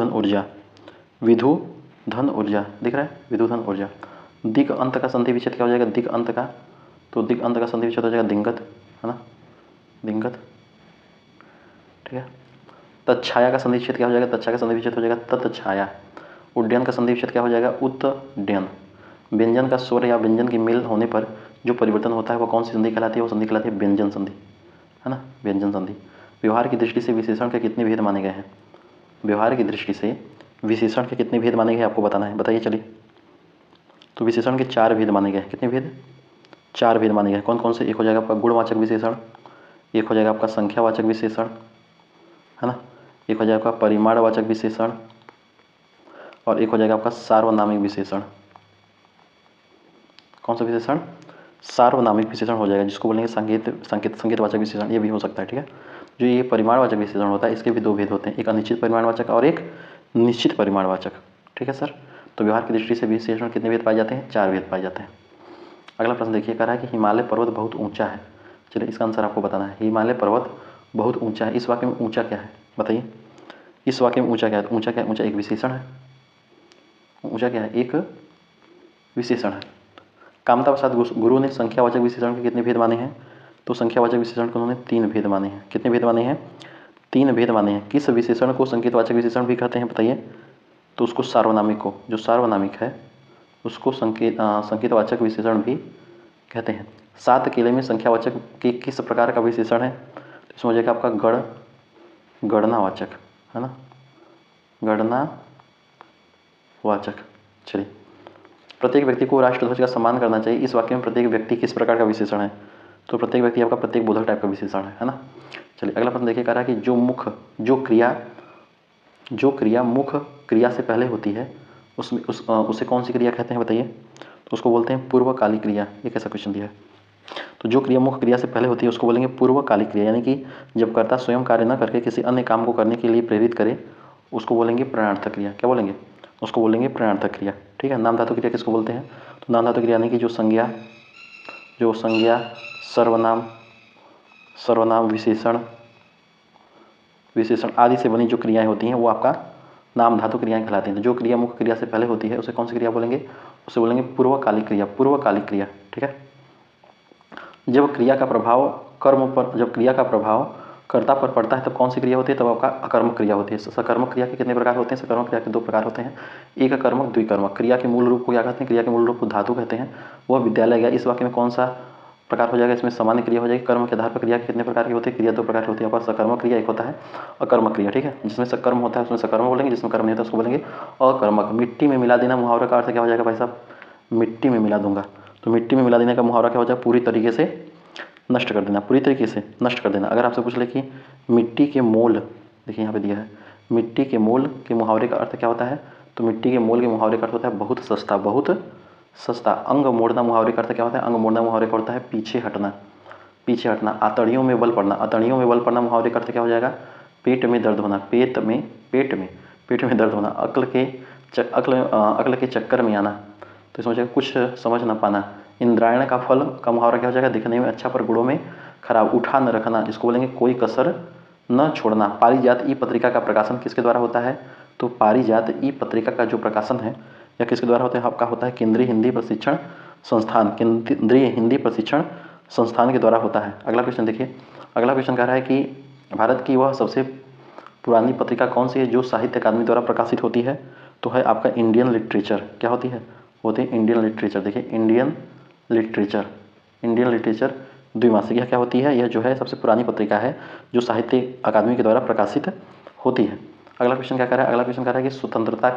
धन ऊर्जा, दिख रहा है? विधु धन ऊर्जा। दिक अंत का संधि विच्छेद क्या हो जाएगा? दिक अंत का, तो दिक अंत का संधि विच्छेद हो जाएगा दिंगत, है ना, दिंगत, ठीक है। तत्छाया का संधि विच्छेद क्या हो जाएगा? तत्छाया का संधि विच्छेद हो जाएगा तत्छाया। उड्डयन का संधि विच्छेद क्या हो जाएगा? उत्डयन। व्यंजन का स्वर या व्यंजन की मेल होने पर जो परिवर्तन होता है वो कौन सी संधि कहलाती है? वो संधि कहलाती है व्यंजन संधि, है ना, व्यंजन संधि। व्यवहार की दृष्टि से विशेषण के कितने भेद माने गए हैं? व्यवहार की दृष्टि से विशेषण के कितने भेद माने गए आपको बताना है, बताइए। चलिए तो विशेषण के 4 भेद माने गए। कितने भेद? 4 भेद माने गए। कौन कौन से? एक हो जाएगा आपका गुणवाचक विशेषण, एक हो जाएगा आपका संख्यावाचक विशेषण, है ना, एक हो जाएगा आपका परिमाणवाचक विशेषण, और एक हो जाएगा आपका सार्वनामिक विशेषण। कौन सा विशेषण? सार्वनामिक विशेषण हो जाएगा, जिसको बोलेंगे संकेतवाचक विशेषण, ये भी हो सकता है, ठीक है। जो ये परिमाणवाचक विशेषण होता है इसके भी 2 भेद होते हैं, एक अनिश्चित परिमाणवाचक और एक निश्चित परिमाणवाचक, ठीक है सर। तो व्यवहार की दृष्टि से विशेषण कितने भेद पाए जाते हैं? 4 भेद पाए जाते हैं। अगला प्रश्न देखिए, कह रहा है कि हिमालय पर्वत बहुत ऊंचा है। चलिए इसका आंसर आपको बताना है। हिमालय पर्वत बहुत ऊंचा है, इस वाक्य में ऊंचा क्या है बताइए? इस वाक्य में ऊंचा क्या है? ऊंचा क्या है? ऊंचा एक विशेषण है। ऊंचा क्या है? एक विशेषण है। कामता प्रसाद गुरु ने संख्यावाचक विशेषण के कितने भेद माने हैं? तो संख्यावाचक विशेषण के उन्होंने 3 भेद माने हैं। कितने भेद माने हैं? 3 भेद माने हैं। किस विशेषण को संकेतवाचक विशेषण भी कहते हैं बताइए? तो उसको सार्वनामिक को, जो सार्वनामिक है उसको संकेतवाचक विशेषण भी कहते हैं। 7 केले में संख्यावाचक के किस प्रकार का विशेषण है? तो इसमें हो जाएगा आपका गणनावाचक, है ना, गणनावाचक। चलिए, प्रत्येक व्यक्ति को राष्ट्रध्वज का सम्मान करना चाहिए, इस वाक्य में प्रत्येक व्यक्ति किस प्रकार का विशेषण है? तो प्रत्येक व्यक्ति आपका प्रत्येक बोधक टाइप का विशेषण है ना। चलिए, अगला प्रश्न देखिए, कह रहा है कि जो क्रिया मुख क्रिया से पहले होती है उसे कौन सी क्रिया कहते हैं बताइए? तो उसको बोलते हैं पूर्वकालिक क्रिया। ये कैसा क्वेश्चन दिया है? तो जो क्रिया मुख्य क्रिया से पहले होती है उसको बोलेंगे पूर्वकालिक क्रिया, यानी कि जब कर्ता स्वयं कार्य न करके किसी अन्य काम को करने के लिए प्रेरित करे उसको बोलेंगे प्रेरणार्थक क्रिया। क्या बोलेंगे? उसको बोलेंगे प्रेरणार्थक क्रिया। ठीक है। नाम धातु क्रिया किसको बोलते हैं? तो नाम धातु क्रिया यानी कि जो संज्ञा, सर्वनाम, विशेषण आदि से बनी जो क्रियाएं होती हैं वो आपका नाम धातु क्रियाएं कहलाती हैं। तो जो क्रिया मुख्य क्रिया से पहले होती है उसे कौन सी क्रिया बोलेंगे? उसे बोलेंगे पूर्वकालिक क्रिया। ठीक है। जब क्रिया का प्रभाव कर्ता पर पड़ता है तब कौन सी क्रिया होती है? तब आपका अकर्मक क्रिया होती है। सकर्मक क्रिया के कितने प्रकार होते हैं? सकर्मक क्रिया के 2 प्रकार होते हैं, एक अकर्मक, द्विकर्मक। क्रिया के मूल रूप को क्या कहते हैं? क्रिया के मूल रूप को धातु कहते हैं। वह विद्यालय गया, इस वाक्य में कौन सा प्रकार हो जाएगा? इसमें सामान्य क्रिया हो जाएगी। कर्म के आधार पर क्रिया के कितने प्रकार की होती है? क्रिया 2 प्रकार की होती है। आपका सकर्मक क्रिया एक होता है, अकर्मक क्रिया। ठीक है। जिसमें सकर्म होता है उसमें सकर्म बोलेंगे, जिसमें कर्म नहीं होता उसको बोलेंगे अकर्मक। मिट्टी में मिला देना मुहावरे का अर्थ क्या हो जाएगा भाई साहब? मिट्टी में मिला दूंगा। तो मिट्टी में मिला देने का मुहावरा क्या हो जाएगा? पूरी तरीके से नष्ट कर देना, पूरी तरीके से नष्ट कर देना। अगर आपसे पूछ ले कि मिट्टी के मोल, देखिए यहाँ पे दिया है, मिट्टी के मोल के मुहावरे का अर्थ क्या होता है? तो मिट्टी के मोल के मुहावरे का अर्थ होता है बहुत सस्ता। अंग मोड़ना मुहावरे का अर्थ क्या होता है? अंग मोड़ना मुहावरे का होता है पीछे हटना। आतड़ियों में बल पड़ना मुहावरे का अर्थ क्या हो जाएगा? पेट में दर्द होना, पेट में दर्द होना। अक्ल के चक्कर में आना, तो इसमें हो जाएगा कुछ समझ न पाना। इंद्रायण का फल का मुहावरा क्या हो जाएगा? दिखने में अच्छा पर गुणों में खराब। उठा न रखना, जिसको बोलेंगे कोई कसर न छोड़ना। पारिजात ई पत्रिका का प्रकाशन किसके द्वारा होता है? तो पारिजात ई पत्रिका का जो प्रकाशन है या किसके द्वारा होता है? आपका होता है केंद्रीय हिंदी प्रशिक्षण संस्थान के द्वारा होता है। अगला क्वेश्चन देखिए, अगला क्वेश्चन कह रहा है कि भारत की वह सबसे पुरानी पत्रिका कौन सी है जो साहित्य अकादमी द्वारा प्रकाशित होती है? तो है आपका इंडियन लिटरेचर। क्या होती है? होती है इंडियन लिटरेचर। देखिए इंडियन लिटरेचर द्विमासिक, यह क्या होती है? यह जो है सबसे पुरानी पत्रिका है जो साहित्य अकादमी के द्वारा प्रकाशित होती है। अगला क्वेश्चन क्या कर रहा है? अगला क्वेश्चन कह रहा है कि स्वतंत्रता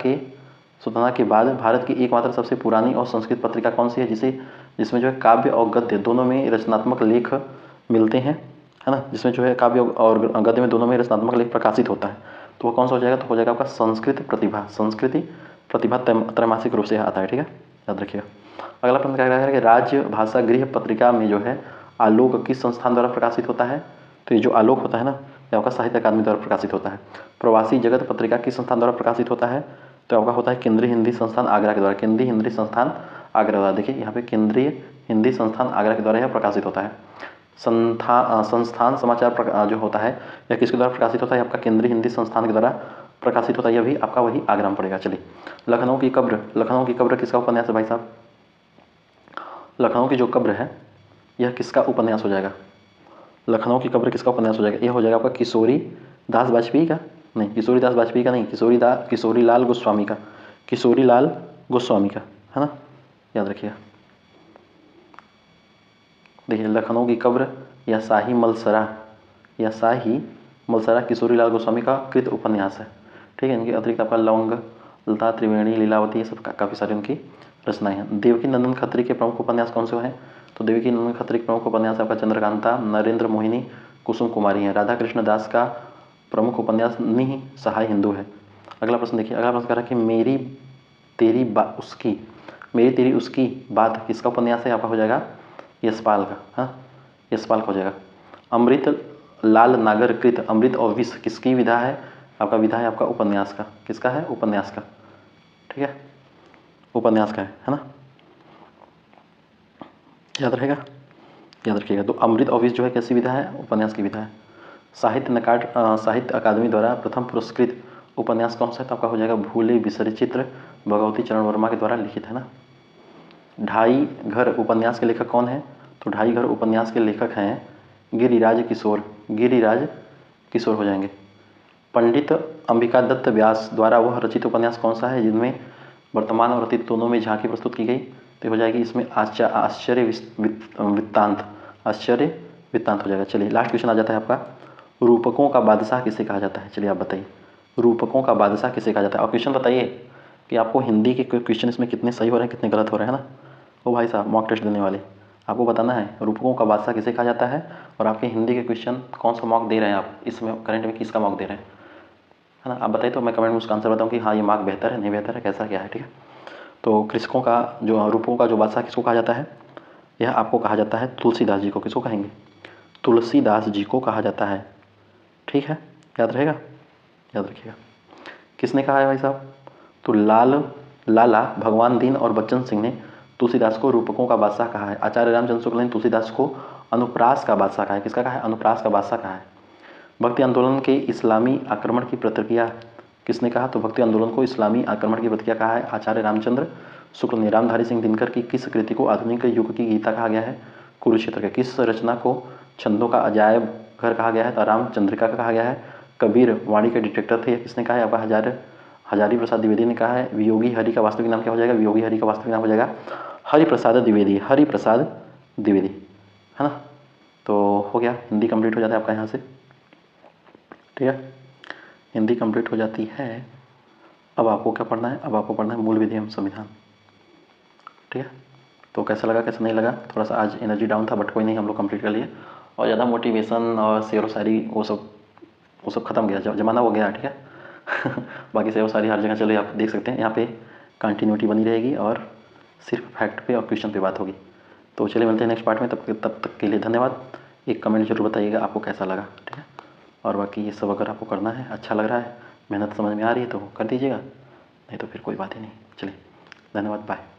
के बाद भारत की एकमात्र सबसे पुरानी और संस्कृत पत्रिका कौन सी है जिसमें जो है काव्य और गद्य दोनों में रचनात्मक लेख मिलते हैं, है ना, जिसमें जो है काव्य और गद्य में दोनों में रचनात्मक लेख प्रकाशित होता है। तो वो कौन सा हो जाएगा? तो हो जाएगा आपका संस्कृति प्रतिभा त्रैमासिक रूप से आता है। ठीक है, याद रखिएगा। अगला प्रश्न क्या है कि राज्य भाषा गृह पत्रिका में जो है आलोक किस संस्थान द्वारा प्रकाशित होता है? तो ये जो आलोक होता है ना, ये आपका साहित्य अकादमी द्वारा प्रकाशित होता है। प्रवासी जगत पत्रिका किस संस्थान द्वारा प्रकाशित होता है? तो आपका होता है केंद्रीय हिंदी संस्थान आगरा के द्वारा। केंद्रीय हिंदी संस्थान आगरा द्वारा। देखिए यहाँ पे केंद्रीय हिंदी संस्थान आगरा के द्वारा यह प्रकाशित होता है। संस्थान समाचार जो होता है यह किसके द्वारा प्रकाशित होता है? आपका केंद्रीय हिंदी संस्थान के द्वारा प्रकाशित होता है। यह भी आपका वही आगरा में पड़ेगा। चलिए, लखनऊ की कब्र किसका उपन्यास है भाई साहब? लखनऊ की जो कब्र है यह किसका उपन्यास हो जाएगा? लखनऊ की कब्र किसका उपन्यास हो जाएगा? यह हो जाएगा आपका किशोरी दास वाजपेयी का नहीं, किशोरी लाल गोस्वामी का, है ना, याद रखिएगा। देखिए लखनऊ की कब्र या शाही मलसरा किशोरी लाल गोस्वामी का कृत उपन्यास है। ठीक है। इनके अतिरिक्त आपका लौंग, लता, त्रिवेणी, लीलावती, ये सब काफ़ी सारी उनकी रचनाएं हैं। देवकी नंदन खत्री के प्रमुख उपन्यास कौन से हैं? तो देवकी नंदन खत्री के प्रमुख उपन्यास आपका चंद्रकांता, नरेंद्र मोहिनी, कुसुम कुमारी है। राधा कृष्ण दास का प्रमुख उपन्यास निह सहाय हिंदू है। अगला प्रश्न देखिए, अगला प्रश्न कह रहा है कि मेरी तेरी उसकी बात किसका उपन्यास है? आपका हो जाएगा यशपाल का। हाँ, यशपाल का हो जाएगा। अमृत लाल नागरकृत अमृत और विष किसकी विधा है? आपका विधा है आपका उपन्यास का। किसका है? उपन्यास का। ठीक है, उपन्यास का है ना, याद रखिएगा। तो अमृत और विष जो है कैसी विधा है? उपन्यास की विधा है। साहित्य अकादमी द्वारा प्रथम पुरस्कृत उपन्यास कौन सा है? तो आपका हो जाएगा भूले बिसरे चित्र भगवती चरण वर्मा के द्वारा लिखित, है ना। ढाई घर उपन्यास के लेखक कौन है? तो ढाई घर उपन्यास के लेखक हैं गिरिराज किशोर। गिरिराज किशोर हो जाएंगे। पंडित अंबिका दत्त व्यास द्वारा वह रचित उपन्यास कौन सा है जिनमें वर्तमान और अतीत दोनों में झांकी प्रस्तुत की गई? तो हो जाएगी इसमें आश्चर्य वृत्तांत। आश्चर्य वृत्तांत हो जाएगा। चलिए लास्ट क्वेश्चन आ जाता है आपका, रूपकों का बादशाह किसे कहा जाता है? चलिए आप बताइए, रूपकों का बादशाह किसे कहा जाता है? और क्वेश्चन बताइए कि आपको हिंदी के क्वेश्चन इसमें कितने सही हो रहे हैं, कितने गलत हो रहे हैं ना। ओ भाई साहब, मॉक टेस्ट देने वाले, आपको बताना है रूपकों का बादशाह किसे कहा जाता है, और आपके हिंदी के क्वेश्चन कौन सा मॉक दे रहे हैं आप इसमें, करंट में किसका मॉक दे रहे हैं, है ना। आप बताइए तो मैं कमेंट में उसका आंसर बताऊँ कि हाँ ये मार्क बेहतर है, नहीं बेहतर है, कैसा क्या है, ठीक है। तो कृषकों का जो रूपों का जो बादशाह किसको कहा जाता है? यह आपको कहा जाता है तुलसीदास जी को। किसको कहेंगे? तुलसीदास जी को कहा जाता है, ठीक है। याद रहेगा, याद रखिएगा। किसने कहा है भाई साहब? तो लाला भगवान दीन और बच्चन सिंह ने तुलसीदास को रूपकों का बादशाह कहा है। आचार्य रामचंद्र शुक्ल ने तुलसीदास को अनुप्रास का बादशाह कहा है। किसका कहा है? अनुप्रास का बादशाह कहा है। भक्ति आंदोलन के इस्लामी आक्रमण की प्रतिक्रिया किसने कहा? तो भक्ति आंदोलन को इस्लामी आक्रमण की प्रतिक्रिया कहा है आचार्य रामचंद्र शुक्ल ने। रामधारी सिंह दिनकर की किस कृति को आधुनिक युग की गीता कहा गया है? कुरुक्षेत्र के। किस रचना को छंदों का अजायब घर कहा गया है? तो रामचंद्रिका का कहा गया है। कबीर वाणी के डिटेक्टर थे, किसने कहा है? आपका हजारी प्रसाद द्विवेदी ने कहा है। वियोगी हरि का वास्तविक नाम क्या हो जाएगा? वियोगी हरि का वास्तविक नाम हो जाएगा हरि प्रसाद द्विवेदी। हरि प्रसाद द्विवेदी, है ना। तो हो गया, हिंदी कंप्लीट हो जाता है आपका यहाँ से, ठीक है। हिंदी कंप्लीट हो जाती है। अब आपको क्या पढ़ना है? अब आपको पढ़ना है मूल विधि एवं संविधान, ठीक है। तो कैसा लगा, कैसा नहीं लगा? थोड़ा सा आज एनर्जी डाउन था, बट कोई नहीं, हम लोग कंप्लीट कर लिए। और ज़्यादा मोटिवेशन और शेर व शायरी वो सब खत्म गया, जमाना वो गया, ठीक है। बाकी शेर व शायरी हर जगह चले, आप देख सकते हैं। यहाँ पे कंटिन्यूटी बनी रहेगी और सिर्फ फैक्ट पे और क्वेश्चन पे बात होगी। तो चलिए मिलते हैं नेक्स्ट पार्ट में, तब तक के लिए धन्यवाद। एक कमेंट जरूर बताइएगा आपको कैसा लगा, ठीक है। और बाकी ये सब अगर आपको करना है, अच्छा लग रहा है, मेहनत समझ में आ रही है तो कर दीजिएगा, नहीं तो फिर कोई बात ही नहीं। चलिए धन्यवाद, बाय।